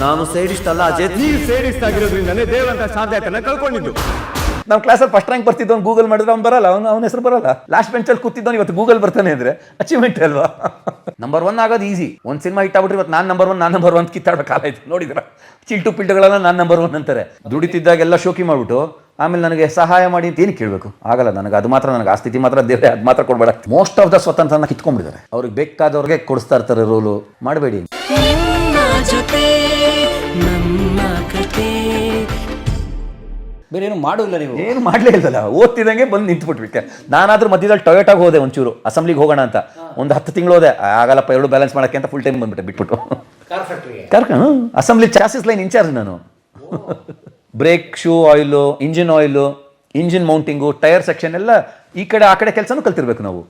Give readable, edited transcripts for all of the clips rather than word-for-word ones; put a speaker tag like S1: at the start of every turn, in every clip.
S1: ನಾನು ಸೇಡಿಸ್ಟ್ ಅಲ್ಲ ಅಜಯ್.
S2: ನೀವು ಸೇರಿಸ್ತಾ ಆಗಿರೋದ್ರಿಂದನೇ ದೇವರಂತ ಸಾಧ್ಯತೆನ ಕಳ್ಕೊಂಡಿದ್ದು.
S3: ನಾವು ಕ್ಲಾಸಲ್ಲಿ ಫಸ್ಟ್ ರ್ಯಾಂಕ್ ಬರ್ತಿದ್ದವನು ಗೂಗಲ್ ಮಾಡಿದ್ರೆ ಅವ್ನು ಬರಲ್ಲ, ಅವನ ಹೆಸರು ಬರಲ್ಲ. ಲಾಸ್ಟ್ ಬೆಂಚಲ್ಲಿ ಕೂತಿದ್ದವನು ಇವತ್ತು ಗೂಗಲ್ ಬರ್ತಾನೆ ಅಂದ್ರೆ ಅಚೀವ್ಮೆಂಟ್ ಅಲ್ವಾ? ನಂಬರ್ 1 ಆಗೋದು ಈಸಿ. ಒಂದು ಸಿನಿಮಾ ಹಿಟ್ ಆಗ್ಬಿಟ್ರೆ ಇವತ್ತು ನಾನು ನಂಬರ್ 1 ಕಿತ್ತಾಡೋ ಕಾಲ ಆಯ್ತು. ನೋಡಿದ್ರ ಚಿಲ್ಟು ಪಿಲ್ಟುಗಳೆಲ್ಲ ನಾನು ನಂಬರ್ 1 ಅಂತಾರೆ. ದುಡಿತಿದ್ದಾಗೆಲ್ಲ ಶೋಕಿ ಮಾಡ್ಬಿಟ್ಟು ಆಮೇಲೆ ನನಗೆ ಸಹಾಯ ಮಾಡಿ ಅಂತ ಏನು ಕೇಳಬೇಕು? ಆಗಲ್ಲ. ನನಗೆ ಅದು ಮಾತ್ರ, ನನಗೆ ಆ ಸ್ಥಿತಿ ಮಾತ್ರ ದೇವರೇ ಅದು ಮಾತ್ರ ಕೊಡಬೇಡ. ಮೋಸ್ಟ್ ಆಫ್ ದ ಸ್ವತಂತ್ರನ ಕಿತ್ಕೊಂಡ್ಬಿಟ್ಟಿದ್ದಾರೆ. ಅವ್ರಿಗೆ ಬೇಕಾದವ್ರಿಗೆ ಕೊಡಿಸ್ತಾ ಇರ್ತಾರೆ ರೋಲು. ಮಾಡಬೇಡಿ.
S4: ಬೇರೆ ಏನು ಮಾಡೋಲ್ಲ, ನೀವು
S3: ಏನು ಮಾಡಲೇ ಇಲ್ಲಲ್ಲ. ಓದ್ತಿದ್ದಂಗೆ ಬಂದು ನಿಂತ್ಬಿಟ್ಬಿಟ್ಟೆ. ನಾನಾದ್ರೂ ಮಧ್ಯದಲ್ಲಿ ಟೊಯೋಟಾಗ ಹೋದೆ ಒಂಚೂರು, ಅಸೆಂಬ್ಲಿಗೆ ಹೋಗೋಣ ಅಂತ. ಒಂದು 10 ತಿಂಗಳು ಹೋದೆ. ಆಗಲ್ಲಪ್ಪ, 2 ಬ್ಯಾಲೆನ್ಸ್ ಮಾಡೋಕ್ಕೆ ಅಂತ ಫುಲ್ ಟೈಮ್ ಬಂದ್ಬಿಟ್ಟೆ, ಬಿಟ್ಬಿಟ್ಟು. ಅಸೆಂಬ್ಲಿ ಚಾಸಿಸ್ ಲೈನ್ ಇನ್ಚಾರ್ಜ್ ನಾನು. Brake shoe oil, engine oil, engine mounting, tyre section ಎಲ್ಲ ಈ ಕಡೆ ಆ ಕಡೆ ಕೆಲಸನೂ ಕಲ್ತಿರ್ಬೇಕು ನಾವು.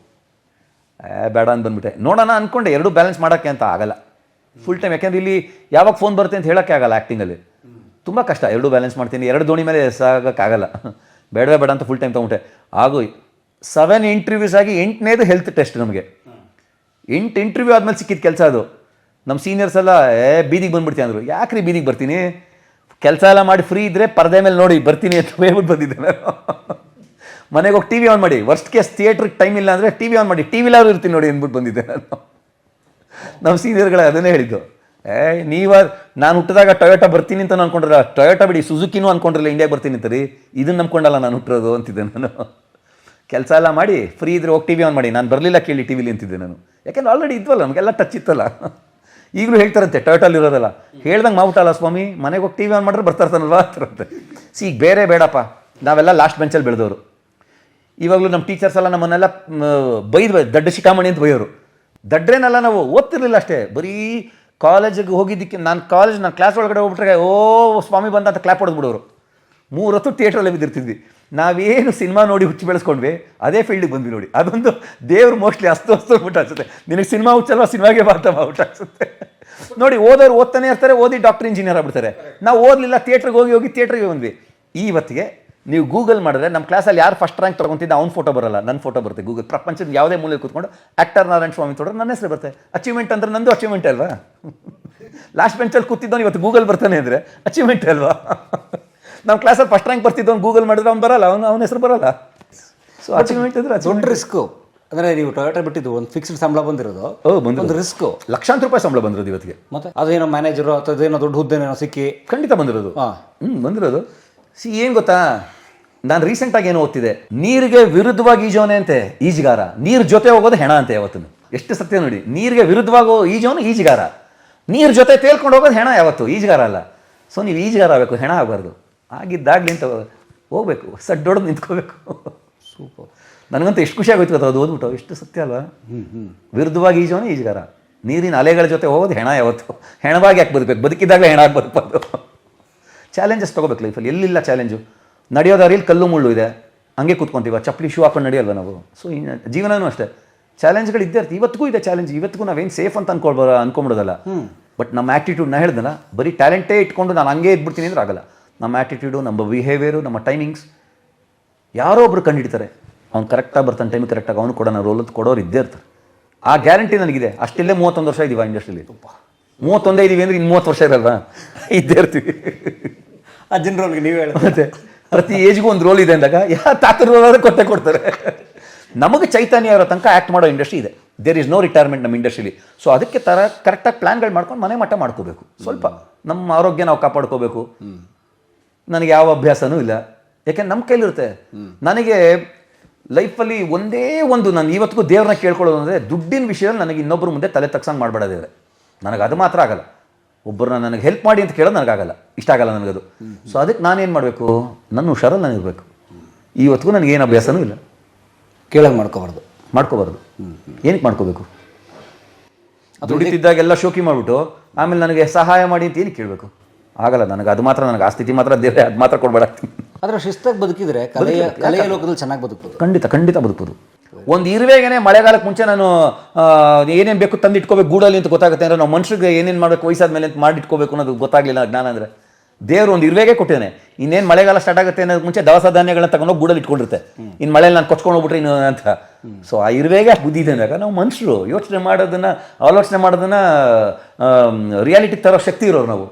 S3: ಬೇಡ ಅಂತ ಬಂದ್ಬಿಟ್ಟೆ. ನೋಡೋಣ ಅಂದ್ಕೊಂಡೆ, 2 ಬ್ಯಾಲೆನ್ಸ್ ಮಾಡೋಕ್ಕೆ ಅಂತ ಆಗಲ್ಲ ಫುಲ್ ಟೈಮ್. ಯಾಕೆಂದ್ರೆ ಇಲ್ಲಿ ಯಾವಾಗ ಫೋನ್ ಬರುತ್ತೆ ಅಂತ ಹೇಳೋಕ್ಕೆ ಆಗಲ್ಲ. ಆ್ಯಕ್ಟಿಂಗಲ್ಲಿ ತುಂಬ ಕಷ್ಟ. 2 ಬ್ಯಾಲೆನ್ಸ್ ಮಾಡ್ತೀನಿ, 2 ದೋಣಿ ಮೇಲೆ ಸಾಗೋಕ್ಕಾಗಲ್ಲ. ಬೇಡವೇ ಬೇಡ ಅಂತ ಫುಲ್ ಟೈಮ್ ತೊಗೊಂಡೆ. ಹಾಗೂ 7 ಇಂಟರ್ವ್ಯೂಸ್ ಆಗಿ 8ನೇದು ಹೆಲ್ತ್ ಟೆಸ್ಟ್. ನಮಗೆ 8 ಇಂಟರ್ವ್ಯೂ ಆದಮೇಲೆ ಸಿಕ್ಕಿದ ಕೆಲಸ ಅದು. ನಮ್ಮ ಸೀನಿಯರ್ಸ್ ಎಲ್ಲ ಬೀದಿಗೆ ಬಂದ್ಬಿಡ್ತೀನಿ ಅಂದರು. ಯಾಕ್ರಿ ಬೀದಿಗೆ ಬರ್ತೀನಿ, ಕೆಲಸ ಎಲ್ಲ ಮಾಡಿ ಫ್ರೀ ಇದ್ದರೆ ಪರದೆ ಮೇಲೆ ನೋಡಿ ಬರ್ತೀನಿ ಅಂತ ಹೇಳ್ಬಿಟ್ಟು ಬಂದಿದ್ದೆ ನಾನು. ಮನೆಗೆ ಹೋಗಿ TV ಆನ್ ಮಾಡಿ, ವರ್ಸ್ಟ್ ಕೇಸ್ ಥಿಯೇಟ್ರಿಗೆ ಟೈಮ್ ಇಲ್ಲ ಅಂದರೆ TV ಆನ್ ಮಾಡಿ, TVಲಾದ್ರೂ ಇರ್ತೀನಿ ನೋಡಿ ಅಂದ್ಬಿಟ್ಟು ಬಂದಿದ್ದೆ ನಾನು. ನಮ್ಮ ಸೀನಿಯರ್ಗಳೇ ಅದನ್ನೇ ಹೇಳಿದ್ದು. ನಾನು ಹುಟ್ಟಿದಾಗ ಟೊಯೋಟಾ ಬರ್ತೀನಿ ಅಂತ ಅನ್ಕೊಂಡ್ರಲ್ಲ, ಟೊಯೋಟಾ ಬಿಡಿ ಸುಜುಕಿನೂ ಅನ್ಕೊಂಡ್ರಲ್ಲ ಇಂಡಿಯಾಗೆ ಬರ್ತೀನಿ ಅಂತ ರೀ, ಇದನ್ನು ನಂಬ್ಕೊಂಡಲ್ಲ ನಾನು ಹುಟ್ಟಿರೋದು ಅಂತಿದ್ದೆ ನಾನು. ಕೆಲಸ ಎಲ್ಲ ಮಾಡಿ ಫ್ರೀ ಇದ್ರೆ ಹೋಗಿ TV ಆನ್ ಮಾಡಿ, ನಾನು ಬರಲಿಲ್ಲ ಕೇಳಿ TV ಅಂತಿದ್ದೆ ನಾನು. ಯಾಕೆಂದ್ರೆ ಆಲ್ರೆಡಿ ಇದ್ವಲ್ಲ, ನಮಗೆಲ್ಲ ಟಚ್ ಇತ್ತಲ್ಲ. ಈಗಲೂ ಹೇಳ್ತಾರಂತೆ ಟೊಯೋಟಲ್ಲಿ ಇರೋದಲ್ಲ, ಹೇಳ್ದಂಗೆ ಮಾಡ್ಬಿಟ್ಟಲ್ಲ ಸ್ವಾಮಿ, ಮನೆಗೆ ಹೋಗಿ TV ಆನ್ ಮಾಡಿದ್ರೆ ಬರ್ತಾ ಇರ್ತಾನಲ್ವಾ ಅಂತಾರಂತೆ. ಈಗ ಬೇರೆ ಬೇಡಪ್ಪ, ನಾವೆಲ್ಲ ಲಾಸ್ಟ್ ಬೆಂಚಲ್ಲಿ ಬೆಳೆದವರು. ಇವಾಗಲೂ ನಮ್ಮ ಟೀಚರ್ಸ್ ಎಲ್ಲ ನಮ್ಮನ್ನೆಲ್ಲ ದಡ್ಡ ಶಿಖಾಮಣಿ ಅಂತ ಬೈಯೋರು. ದಡ್ರೇನಲ್ಲ, ನಾವು ಓದ್ತಿರ್ಲಿಲ್ಲ ಅಷ್ಟೇ. ಬರೀ ಕಾಲೇಜಿಗೆ ಹೋಗಿದ್ದಕ್ಕೆ ನಾನು ಕ್ಲಾಸ್ ಒಳಗಡೆ ಹೋಗ್ಬಿಟ್ರೆ ಓ ಸ್ವಾಮಿ ಬಂದ ಅಂತ ಕ್ಲಾಪ್ ಹೊಡೆದ್ಬಿಡೋರು. 3 ಹೊತ್ತು ಥಿಯೇಟ್ರಲ್ಲೇ ಬಿದ್ದಿರ್ತಿದ್ವಿ. ನಾವೇನು ಸಿನಿಮಾ ನೋಡಿ ಹುಚ್ಚು ಬೆಳೆಸ್ಕೊಂಡ್ವಿ, ಅದೇ ಫೀಲ್ಡಿಗೆ ಬಂದ್ವಿ ನೋಡಿ. ಅದೊಂದು ದೇವ್ರು ಮೋಸ್ಟ್ಲಿ ಅಸ್ತು ಬಿಟ್ಟು ಅನ್ಸುತ್ತೆ. ನಿನಗೆ ಸಿನಿಮಾ ಹುಚ್ಚಲ್ವ, ಸಿನಿಮಾಗೆ ಬಾರ್ತಾ ಔಟ್ ಅನ್ಸುತ್ತೆ ನೋಡಿ. ಓದೋರು ಓದ್ತಾನೆ ಇರ್ತಾರೆ, ಓದಿ ಡಾಕ್ಟರ್ ಇಂಜಿನಿಯರ್ ಆಗ್ಬಿಡ್ತಾರೆ. ನಾವು ಓದಲಿಲ್ಲ, ಥಿಯೇಟ್ರಿಗೆ ಹೋಗಿ ಥಿಯೇಟ್ರಿಗೆ ಬಂದ್ವಿ. ಇವತ್ತಿಗೆ ನೀವು ಗೂಗಲ್ ಮಾಡಿದ್ರೆ ನಮ್ಮ ಕ್ಲಾಸಲ್ಲಿ ಯಾರು ಫಸ್ಟ್ ರ್ಯಾಂಕ್ ತೊಗೊಂತಿದ್ದ ಅವ್ನ ಫೋಟೋ ಬರಲ್ಲ, ನನ್ನ ಫೋಟೋ ಬರುತ್ತೆ. ಗೂಗಲ್ ಪ್ರಪಂಚದ ಯಾವುದೇ ಮೂಲೆಯಲ್ಲಿ ಕೂತ್ಕೊಂಡು ಆಕ್ಟರ್ ನಾರಾಯಣ ಸ್ವಾಮಿ ತೊಗೊಂಡ್ರೆ ನನ್ನ ಹೆಸರು ಬರುತ್ತೆ. ಅಚೀವ್ಮೆಂಟ್ ಅಂದ್ರೆ ನಂದು ಅಚೀವ್ಮೆಂಟ್ ಅಲ್ವಾ? ಲಾಸ್ಟ್ ಬೆಂಚಲ್ಲಿ ಕೂತಿದ್ದವನು ಇವತ್ತು ಗೂಗಲ್ ಬರ್ತಾನೆ ಅಂದರೆ ಅಚೀವ್ಮೆಂಟ್ ಅಲ್ವಾ? ನಮ್ಮ ಕ್ಲಾಸಲ್ಲಿ ಫಸ್ಟ್ ರ್ಯಾಂಕ್ ಬರ್ತಿದ್ದವನು ಗೂಗಲ್ ಮಾಡಿದ್ರೆ ಅವ್ನು ಬರಲ್ಲ, ಅವನ ಹೆಸರು ಬರಲ್ಲ. ಸೊ ಅಚೀವ್ಮೆಂಟ್ ಅಂದ್ರೆ
S4: ದೊಡ್ಡ ರಿಸ್ಕು. ಅಂದರೆ ನೀವು ಟೊಯೋಟಾ ಬಿಟ್ಟಿದ್ದು ಒಂದು ಫಿಕ್ಸ್ಡ್ ಸಂಬಳ ಬಂದಿರೋದು, ಒಂದು ರಿಸ್ಕು.
S3: ಲಕ್ಷಾಂತರ ರೂಪಾಯಿ ಸಂಬಳ ಬಂದಿರೋದು ಇವತ್ತಿಗೆ.
S4: ಮತ್ತೆ ಅದೇನೋ ಮ್ಯಾನೇಜರು ಅಥವಾ ಅದೇನೋ ದೊಡ್ಡ ಹುದ್ದೆನೇನೋ ಸಿಕ್ಕಿ
S3: ಖಂಡಿತ ಬಂದಿರೋದು. ಬಂದಿರೋದು. ಏನು ಗೊತ್ತಾ, ನಾನು ರೀಸೆಂಟಾಗಿ ಏನು ಓದ್ತಿದೆ, ನೀರಿಗೆ ವಿರುದ್ಧವಾಗಿ ಈಜೋನೆ ಅಂತೆ ಈಜುಗಾರ, ನೀರು ಜೊತೆ ಹೋಗೋದು ಹೆಣ ಅಂತೆ. ಯಾವತ್ತು ಎಷ್ಟು ಸತ್ಯ ನೋಡಿ. ನೀರಿಗೆ ವಿರುದ್ಧವಾಗಿ ಈಜೋನು ಈಜುಗಾರ, ನೀರು ಜೊತೆ ತೇಲ್ಕೊಂಡು ಹೋಗೋದು ಹೆಣ, ಯಾವತ್ತು ಈಜುಗಾರ ಅಲ್ಲ. ಸೊ ನೀವು ಈಜುಗಾರ ಆಗಬೇಕು, ಹೆಣ ಆಗಬಾರ್ದು. ಆಗಿದ್ದಾಗಲಿ ಅಂತ ಹೋಗ್ಬೇಕು, ಸಡ್ಡೊಡ್ದು ನಿಂತ್ಕೋಬೇಕು. ಸೂಪರ್. ನನಗಂತೂ ಎಷ್ಟು ಖುಷಿ ಆಗೋಯ್ತು ಗೊತ್ತಾ ಅದು ಓದ್ಬಿಟ್ಟು. ಎಷ್ಟು ಸತ್ಯ ಅಲ್ವಾ? ವಿರುದ್ಧವಾಗಿ ಈಜೋನು ಈಜುಗಾರ, ನೀರಿನ ಅಲೆಗಳ ಜೊತೆ ಹೋಗೋದು ಹೆಣ. ಯಾವತ್ತು ಹೆಣವಾಗಿ ಯಾಕೆ ಬದುಕಬೇಕು, ಬದುಕಿದ್ದಾಗಲೇ ಹೆಣ ಆಗಿ ಬದುಕೋದು. ಚಾಲೆಂಜಸ್ ತೊಗೋಬೇಕು ಲೈಫಲ್ಲಿ. ಎಲ್ಲಿಲ್ಲ ಚಾಲೆಂಜು. ನಡೆಯೋದಾರಿಲ್ಲಿ ಕಲ್ಲು ಮುಳ್ಳು ಇದೆ, ಹಂಗೆ ಕೂತ್ಕೊಂತೀವ, ಚಪ್ಪಲಿ ಶೂ ಹಾಕೊಂಡು ನಡೆಯಲ್ವ ನಾವು. ಸೊ ಜೀವನವೂ ಅಷ್ಟೇ, ಚಾಲೆಂಜ್ಗಳು ಇದ್ದೇ ಇರ್ತೀವಿ. ಇವತ್ತಿಗೂ ಇದೆ ಚಾಲೆಂಜ್. ಇವತ್ತಿಗೂ ನಾವೇನು ಸೇಫ್ ಅಂತ ಅನ್ಕೊಂಬಿಡೋದಲ್ಲ. ಬಟ್ ನಮ್ಮ ಆ್ಯಟಿಟ್ಯೂಡ್ನ ಹೇಳ್ದಲ್ಲ, ಬರೀ ಟ್ಯಾಲೆಂಟೇ ಇಟ್ಕೊಂಡು ನಾನು ಹಂಗೆ ಇದ್ಬಿಡ್ತೀನಿ ಅಂದ್ರೆ ಆಗಲ್ಲ. ನಮ್ಮ ಆ್ಯಟಿಟ್ಯೂಡು, ನಮ್ಮ ಬಿಹೇವಿಯರು, ನಮ್ಮ ಟೈಮಿಂಗ್ಸ್ ಯಾರೋ ಒಬ್ರು ಕಂಡುಹಿಡ್ತಾರೆ. ಅವ್ನು ಕರೆಕ್ಟಾಗಿ ಬರ್ತಾನೆ, ಟೈಮಿಗೆ ಕರೆಕ್ಟಾಗಿ ಅವನು ಕೊಡೋಣ ರೋಲ್ ಅಂತ ಕೊಡೋರು ಇದ್ದೇ ಇರ್ತಾರೆ. ಆ ಗ್ಯಾರಂಟಿ ನನಗಿದೆ. ಅಷ್ಟಿಲ್ಲೇ 31 ವರ್ಷ ಇದ್ದೀವಿ ಇಂಡಸ್ಟ್ರಿಲಿ. 31 ಇದ್ದೀವಿ ಅಂದರೆ ಇನ್ನು 30 ವರ್ಷ ಇರಲ್ವಾ, ಇದ್ದೇ ಇರ್ತೀವಿ.
S4: ಆ ಜನರೊಳಗೆ ನೀವು ಹೇಳಿ
S3: ಮತ್ತೆ ಪ್ರತಿ ಏಜ್ಗೂ ಒಂದು ರೋಲ್ ಇದೆ ಅಂದಾಗ ತಾತರ ರೋಲ್ ಕೊಡ್ತಾರೆ. ನಮಗೆ ಚೈತನ್ಯ ಇರೋ ತನಕ ಆ್ಯಕ್ಟ್ ಮಾಡೋ ಇಂಡಸ್ಟ್ರಿ ಇದೆ. ದೇರ್ ಇಸ್ ನೋ ರಿಟೈರ್ಮೆಂಟ್ ನಮ್ಮ ಇಂಡಸ್ಟ್ರಿಲಿ. ಸೊ ಅದಕ್ಕೆ ಕರೆಕ್ಟಾಗಿ ಪ್ಲ್ಯಾನ್ಗಳು ಮಾಡ್ಕೊಂಡು ಮನೆ ಮಟ್ಟ ಮಾಡ್ಕೋಬೇಕು. ಸ್ವಲ್ಪ ನಮ್ಮ ಆರೋಗ್ಯ ನಾವು ಕಾಪಾಡ್ಕೋಬೇಕು. ನನಗೆ ಯಾವ ಅಭ್ಯಾಸನೂ ಇಲ್ಲ, ಯಾಕೆಂದ್ರೆ ನಮ್ಮ ಕೈಲಿರುತ್ತೆ. ನನಗೆ ಲೈಫಲ್ಲಿ ಒಂದೇ ಒಂದು ನಾನು ಇವತ್ತಿಗೂ ದೇವ್ರನ್ನ ಕೇಳ್ಕೊಳ್ಳೋದು ಅಂದರೆ, ದುಡ್ಡಿನ ವಿಷಯದಲ್ಲಿ ನನಗೆ ಇನ್ನೊಬ್ಬರ ಮುಂದೆ ತಲೆ ತಗ್ಸಂಗೆ ಮಾಡಬೇಡದೇವ್ರೆ. ನನಗೆ ಅದು ಮಾತ್ರ ಆಗಲ್ಲ. ಒಬ್ಬರನ್ನ ನನಗೆ ಹೆಲ್ಪ್ ಮಾಡಿ ಅಂತ ಕೇಳೋದು ನನಗಾಗಲ್ಲ, ಇಷ್ಟ ಆಗಲ್ಲ ನನಗದು. ಸೊ ಅದಕ್ಕೆ ನಾನೇನು ಮಾಡಬೇಕು, ನನ್ನ ಹುಷಾರಲ್ಲಿ ನಾನು ಇರಬೇಕು. ಇವತ್ತಿಗೂ ನನಗೇನು ಅಭ್ಯಾಸನೂ ಇಲ್ಲ.
S4: ಕೇಳಂಗೆ ಮಾಡ್ಕೋಬಾರ್ದು.
S3: ಏನಕ್ಕೆ ಮಾಡ್ಕೋಬೇಕು? ದುಡಿತಿದ್ದಾಗೆಲ್ಲ ಶೋಕಿ ಮಾಡಿಬಿಟ್ಟು ಆಮೇಲೆ ನನಗೆ ಸಹಾಯ ಮಾಡಿ ಅಂತ ಏನಕ್ಕೆ ಕೇಳಬೇಕು? ಆಗಲ್ಲ. ನನಗೆ ಅದು ಮಾತ್ರ, ನನಗೆ ಆ ಸ್ಥಿತಿ ಮಾತ್ರ ದೇವರೇ ಅದು ಮಾತ್ರ ಕೊಡಬೇಡ.
S4: ಆದರೆ ಶಿಸ್ತಾಗಿ ಬದುಕಿದ್ರೆ ಕಲೆಯ ಲೋಕದಲ್ಲಿ ಚೆನ್ನಾಗಿ ಬದುಕ್ಬೋದು.
S3: ಖಂಡಿತ ಬದುಕ್ಬೋದು. ಒಂದು ಇರುವೆಗೇನೆ ಮಳೆಗಾಲಕ್ಕೆ ಮುಂಚೆ ನಾನು ಏನೇನು ಬೇಕು ತಂದು ಇಟ್ಕೋಬೇಕು ಗೂಡಲ್ಲಿ ಅಂತ ಗೊತ್ತಾಗುತ್ತೆ. ಅಂದರೆ ನಾವು ಮನುಷ್ಯರಿಗೆ ಏನೇನು ಮಾಡಬೇಕು ವಯಸ್ಸಾದ ಮೇಲೆ ಅಂತ ಮಾಡಿ ಇಟ್ಕೋಬೇಕು ಅನ್ನೋದು ಗೊತ್ತಾಗಲಿಲ್ಲ ಜ್ಞಾನ. ಅಂದರೆ ದೇವರು ಒಂದು ಇರುವೆಗೆ ಕೊಟ್ಟಿದ್ದಾನೆ. ಇನ್ನೇನು ಮಳೆಗಾಲ ಸ್ಟಾರ್ಟ್ ಆಗುತ್ತೆ ಅನ್ನೋದು ಮುಂಚೆ ದವಸ ಧಾನ್ಯಗಳನ್ನ ತಗೊಂಡೋಗಿ ಗೂಡಲ್ಲಿ ಇಟ್ಕೊಂಡಿರುತ್ತೆ. ಇನ್ನು ಮಳೆಯಲ್ಲಿ ನಾನು ಕೊಚ್ಕೊಂಡು ಹೋಗ್ಬಿಟ್ರೆ ಇನ್ನು ಅಂತ. ಸೊ ಆ ಇರುವೆಗೆ ಅಷ್ಟು ಬುದ್ಧಿ ಇದೆ ಅಂದಾಗ ನಾವು ಮನುಷ್ಯರು ಆಲೋಚನೆ ಮಾಡೋದನ್ನು ರಿಯಾಲಿಟಿ ತರೋ ಶಕ್ತಿ ಇರೋರು ನಾವು.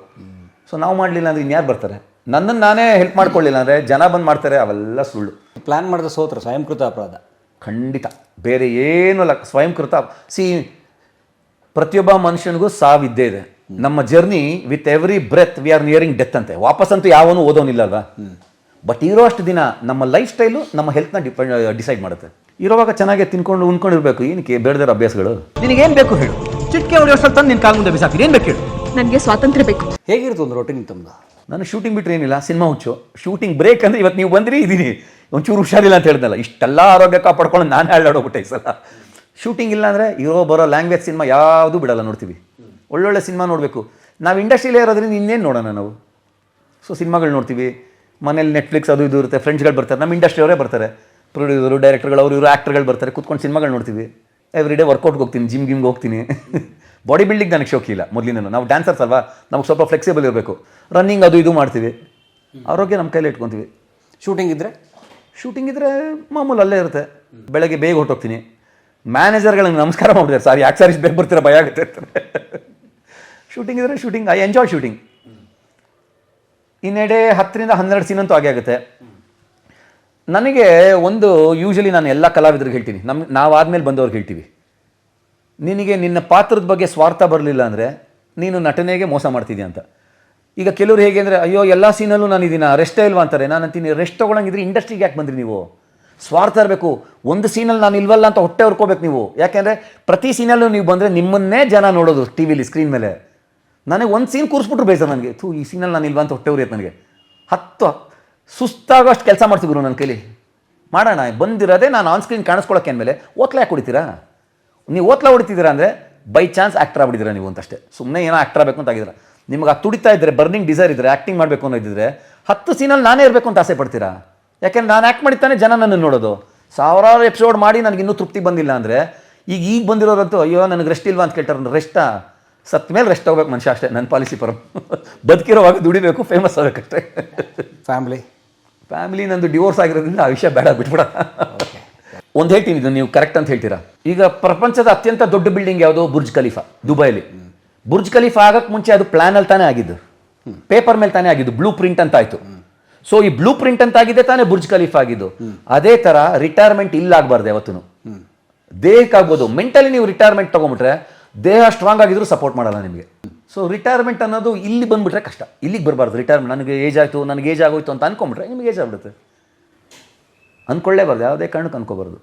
S3: ಸೊ ನಾವು ಮಾಡಲಿಲ್ಲ ಅಂದರೆ ಇನ್ಯಾರು ಬರ್ತಾರೆ? ನನ್ನನ್ನು ನಾನೇ ಹೆಲ್ಪ್ ಮಾಡ್ಕೊಳ್ಳಿಲ್ಲ ಅಂದರೆ ಜನ ಬಂದು ಮಾಡ್ತಾರೆ, ಅವೆಲ್ಲ ಸುಳ್ಳು.
S4: ಪ್ಲಾನ್ ಮಾಡಿದ ಸೋತ್ರ ಸ್ವಯಂಕೃತ ಅಪರಾಧ.
S3: ಖಂಡಿತ ಬೇರೆ ಏನೂ ಅಲ್ಲ, ಸ್ವಯಂಕೃತ. ಪ್ರತಿಯೊಬ್ಬ ಮನುಷ್ಯನಿಗೂ ಸಾವಿದ್ದೇ ಇದೆ. ನಮ್ಮ journey with every breath we are nearing death ಅಂತೆ. ವಾಪಸ್ಸಂತೂ ಯಾವನು ಓದೋನಿಲ್ಲ ಅಲ್ವಾ? ಬಟ್ ಇರೋ ಅಷ್ಟು ದಿನ ನಮ್ಮ ಲೈಫ್ ಸ್ಟೈಲು ನಮ್ಮ ಹೆಲ್ತ್ನ ಡಿಸೈಡ್ ಮಾಡುತ್ತೆ. ಇರೋವಾಗ ಚೆನ್ನಾಗಿ ತಿನ್ಕೊಂಡು ಉಣ್ಕೊಂಡಿರ್ಬೇಕು. ಏನಕ್ಕೆ ಬೇಡದಿರೋ ಅಭ್ಯಾಸಗಳು? ನಿನಗೇನು ಬೇಕು ಹೇಳು, ಚಿಟ್ಕೆ ಹೊಡೆಯೋಷ್ಟು ತಂದು ನಿನ್ನ ಕಾಲ ಮುಂದೆ ಬಿಸಾಕ್ತೀನಿ. ಏನು ಬೇಕು ಹೇಳು?
S1: ನನಗೆ ಸ್ವಾತಂತ್ರ್ಯ ಬೇಕು.
S4: ಹೇಗಿರುತ್ತೆ ಒಂದು ರೊಟೀನ್ ತಮ್ಮದು?
S3: ನಾನು ಶೂಟಿಂಗ್ ಬಿಟ್ಟರೆ ಏನಿಲ್ಲ, ಸಿನಿಮಾ ಹುಚ್ಚು. ಶೂಟಿಂಗ್ ಬ್ರೇಕ್ ಅಂದರೆ ಇವತ್ತು ನೀವು ಬಂದ್ರಿ ಇದ್ದೀನಿ, ಒಂಚೂರು ಹುಷಾರಿಲ್ಲ ಅಂತ ಹೇಳ್ದಲ್ಲ. ಇಷ್ಟೆಲ್ಲ ಆರೋಗ್ಯ ಕಾಪಾಡ್ಕೊಂಡು ನಾನು ಹಾಳಾಡೋಗ್ಬಿಟ್ಟೆ ಈ ಸಲ. ಶೂಟಿಂಗ್ ಇಲ್ಲ ಅಂದರೆ ಬರೋ ಲ್ಯಾಂಗ್ವೇಜ್ ಸಿನಿಮಾ ಯಾವುದೂ ಬಿಡಲ್ಲ, ನೋಡ್ತೀವಿ. ಒಳ್ಳೊಳ್ಳೆ ಸಿನಿಮಾ ನೋಡಬೇಕು. ನಾವು ಇಂಡಸ್ಟ್ರಿಲೇ ಇರೋದ್ರಿಂದ ಇನ್ನೇನು ನೋಡೋಣ ನಾವು? ಸೊ ಸಿನಿಮಾಗಳು ನೋಡ್ತೀವಿ, ಮನೇಲಿ ನೆಟ್ಫ್ಲಿಕ್ಸ್ ಅದು ಇದು ಇರುತ್ತೆ, ಫ್ರೆಂಡ್ಸ್ಗಳು ಬರ್ತಾರೆ, ನಮ್ಮ ಇಂಡಸ್ಟ್ರಿಯವರೇ ಬರ್ತಾರೆ, ಪ್ರೊಡ್ಯೂಸರು, ಡೈರೆಕ್ಟರ್ಗಳು, ಇವರು ಆ್ಯಕ್ಟರ್ಗಳು ಬರ್ತಾರೆ, ಕೂತ್ಕೊಂಡು ಸಿನಿಮಾಗಳು ನೋಡ್ತೀವಿ. ಎವ್ರಿ ಡೇ ವರ್ಕೌಟ್ಗೆ ಹೋಗ್ತೀನಿ, ಜಿಮ್ಗೆ ಹೋಗ್ತೀನಿ. ಬಾಡಿ ಬಿಲ್ಡಿಂಗ್ ನನಗೆ ಶೋಕಿ ಇಲ್ಲ ಮೊದಲಿನ. ನಾವು ಡ್ಯಾನ್ಸರ್ಸ್ ಅಲ್ವಾ, ನಮಗೆ ಸ್ವಲ್ಪ ಫ್ಲೆಕ್ಸಿಬಲ್ ಇರಬೇಕು. ರನ್ನಿಂಗ್ ಅದು ಇದು ಮಾಡ್ತೀವಿ, ಆರೋಗ್ಯ ನಮ್ಮ ಕೈಲಿ ಇಟ್ಕೊತೀವಿ.
S4: ಶೂಟಿಂಗ್ ಇದ್ದರೆ
S3: ಮಾಮೂಲು ಅಲ್ಲೇ ಇರುತ್ತೆ. ಬೆಳಗ್ಗೆ ಬೇಗ ಹೊರಟೋಗ್ತೀನಿ. ಮ್ಯಾನೇಜರ್ಗಳಿಗೆ ನಮಸ್ಕಾರ ಮಾಡಿದ್ದಾರೆ, ಸಾರಿ ಯಾಕೆ ಸಾರಿ ಬೇಗ ಬರ್ತೀರಾ, ಭಯ ಆಗುತ್ತೆ ಇರ್ತಾರೆ. ಶೂಟಿಂಗ್ ಇದ್ದರೆ ಶೂಟಿಂಗ್, ಐ ಎಂಜಾಯ್ ಶೂಟಿಂಗ್. ಇನ್ನೆಡೆ 10 ರಿಂದ 12 ಸೀನ್ ಅಂತೂ ಆಗೇ ಆಗುತ್ತೆ. ನನಗೆ ಒಂದು ಯೂಶಲಿ ನಾನು ಎಲ್ಲ ಕಲಾವಿದರಿಗೆ ಹೇಳ್ತೀನಿ, ನಾವಾದ್ಮೇಲೆ ಬಂದವ್ರಿಗೆ ಹೇಳ್ತೀವಿ, ನಿನಗೆ ನಿನ್ನ ಪಾತ್ರದ ಬಗ್ಗೆ ಸ್ವಾರ್ಥ ಬರಲಿಲ್ಲ ಅಂದರೆ ನೀನು ನಟನೆಗೆ ಮೋಸ ಮಾಡ್ತಿದ್ಯಾ ಅಂತ. ಈಗ ಕೆಲವರು ಹೇಗೆ ಅಂದರೆ, ಅಯ್ಯೋ ಎಲ್ಲ ಸೀನಲ್ಲೂ ನಾನು ಇದೀನ, ರೆಸ್ಟೇ ಇಲ್ವಾ ಅಂತಾರೆ. ನಾನು ಅಂತೀನಿ, ರೆಸ್ಟ್ ತೊಗೊಳಂಗಿದ್ರೆ ಇಂಡಸ್ಟ್ರಿಗೆ ಯಾಕೆ ಬಂದ್ರಿ ನೀವು? ಸ್ವಾರ್ಥ ಇರಬೇಕು. ಒಂದು ಸೀನಲ್ಲಿ ನಾನು ಇಲ್ವಲ್ಲ ಅಂತ ಹೊಟ್ಟೆ ಹೊರ್ಕೋಬೇಕು ನೀವು. ಯಾಕೆಂದರೆ ಪ್ರತಿ ಸೀನಲ್ಲೂ ನೀವು ಬಂದರೆ ನಿಮ್ಮನ್ನೇ ಜನ ನೋಡೋದು ಟಿ ವಿಲಿ, ಸ್ಕ್ರೀನ್ ಮೇಲೆ. ನನಗೆ ಒಂದು ಸೀನ್ ಕೂರಿಸ್ಬಿಟ್ರು ಬೇಸರ ನನಗೆ. ಈ ಸೀನಲ್ಲಿ ನಾನು ಇಲ್ವಾ ಅಂತ ಹೊಟ್ಟೆ ಉರಿಯತ್ತೆ ನನಗೆ. 10 ಸುಸ್ತಾಗೋಷ್ಟು ಕೆಲಸ ಮಾಡ್ತಿದ್ರು ನನ್ನ ಕೈಲಿ. ಮಾಡೋಣ ಬಂದಿರೋದೇ ನಾನು ಆನ್ ಸ್ಕ್ರೀನ್ ಕಾಣಿಸ್ಕೊಳ್ಳೋಕೆ ಅಂದಮೇಲೆ ಓತ್ಲ ಯಾಕೆ ಹೊಡಿತೀರಾ? ನೀವು ಓತ್ಲ ಹೊಡಿತಿದ್ದೀರಾ ಅಂದರೆ ಬೈ ಚಾನ್ಸ್ ಆ್ಯಕ್ಟರ್ ಆಗ್ಬಿಟ್ಟಿದ್ದೀರಾ ನೀವು ಅಂತಷ್ಟೇ. ಸುಮ್ಮನೆ ಏನೋ ಆ್ಯಕ್ಟರ್ ಆಗಬೇಕು ಅಂತ ಆಗಿದ್ದೀರಾ. ನಿಮಗೆ ಆ ತುಡಿತಾ ಇದ್ದರೆ, ಬರ್ನಿಂಗ್ ಡಿಸೈರ್ ಇದ್ದರೆ, ಆ್ಯಕ್ಟಿಂಗ್ ಮಾಡಬೇಕು ಅನ್ನೋದಿದ್ದರೆ 10 ಸೀನಲ್ಲಿ ನಾನೇ ಇರಬೇಕು ಅಂತ ಆಸೆ ಪಡ್ತೀರಾ? ಯಾಕೆಂದ್ರೆ ನಾನು ಆ್ಯಕ್ಟ್ ಮಾಡಿತಾನೆ ಜನ ನನ್ನನ್ನು ನೋಡೋದು. ಸಾವಿರಾರು ಎಪಿಸೋಡ್ ಮಾಡಿ ನನಗೆ ಇನ್ನೂ ತೃಪ್ತಿ ಬಂದಿಲ್ಲ ಅಂದರೆ, ಈಗ ಬಂದಿರೋರಂತೂ ಅಯ್ಯೋ ನನಗೆ ರೆಸ್ಟ್ ಇಲ್ವಾ ಅಂತ ಕೇಳ್ತಾರೆ. ರೆಸ್ಟಾ? ಸತ್ತ ಮೇಲೆ ರೆಸ್ಟ್ ಹೋಗ್ಬೇಕು ಮನುಷ್ಯ, ಅಷ್ಟೇ ನನ್ನ ಪಾಲಿಸಿ ಪರಂ. ಬದುಕಿರೋವಾಗ ದುಡಿಬೇಕು, ಫೇಮಸ್ ಆಗಬೇಕಷ್ಟೇ. ಫ್ಯಾಮಿಲಿ ನಂದು ಡಿವೋರ್ಸ್ ಆಗಿರೋದ್ರಿಂದ ಆ ವಿಷಯ ಬೇಡ, ಬಿಟ್ಬಿಡ. ಒಂದು ಹೇಳ್ತೀನಿ, ಇದು ನೀವು ಕರೆಕ್ಟ್ ಅಂತ ಹೇಳ್ತೀರಾ. ಈಗ ಪ್ರಪಂಚದ ಅತ್ಯಂತ ದೊಡ್ಡ ಬಿಲ್ಡಿಂಗ್ ಯಾವುದು? ಬುರ್ಜ್ ಖಲೀಫಾ, ದುಬೈಲಿ. ಬುರ್ಜ್ ಖಲೀಫಾ ಆಗಕ್ಕೆ ಮುಂಚೆ ಅದು ಪ್ಲಾನಲ್ಲಿ ತಾನೇ ಆಗಿದ್ದು, ಪೇಪರ್ ಮೇಲೆ ತಾನೇ ಆಗಿದ್ದು, ಬ್ಲೂ ಪ್ರಿಂಟ್ ಅಂತ ಆಯಿತು. ಸೊ ಈ ಬ್ಲೂ ಪ್ರಿಂಟ್ ಅಂತ ಆಗಿದೆ ತಾನೇ ಬುರ್ಜ್ ಖಲೀಫಾ ಆಗಿದ್ದು. ಅದೇ ಥರ ರಿಟೈರ್ಮೆಂಟ್ ಇಲ್ಲ ಆಗಬಾರ್ದು ಯಾವತ್ತೂ. ದೇಹಕ್ಕಾಗ್ಬೋದು, ಮೆಂಟಲಿ ನೀವು ರಿಟೈರ್ಮೆಂಟ್ ತೊಗೊಂಬಿಟ್ರೆ ದೇಹ ಸ್ಟ್ರಾಂಗ್ ಆಗಿದ್ರು ಸಪೋರ್ಟ್ ಮಾಡಲ್ಲ ನಿಮಗೆ. ಸೊ ರಿಟೈರ್ಮೆಂಟ್ ಅನ್ನೋದು ಇಲ್ಲಿ ಬಂದುಬಿಟ್ರೆ ಕಷ್ಟ. ಇಲ್ಲಿಗೆ ಬರಬಾರ್ದು. ರಿಟೈರ್ಮೆಂಟ್ ನನಗೆ ಏಜ್ ಆಯಿತು, ನನಗೆ ಏಜ್ ಆಗೋಯ್ತು ಅಂತ ಅನ್ಕೊಂಬಿಟ್ರೆ ನಿಮಗೆ ಏಜ್ ಆಗ್ಬಿಡುತ್ತೆ. ಅಂದ್ಕೊಳ್ಳೇಬಾರ್ದು, ಯಾವುದೇ ಕಾರಣಕ್ಕೆ ಅನ್ಕೋಬಾರ್ದು.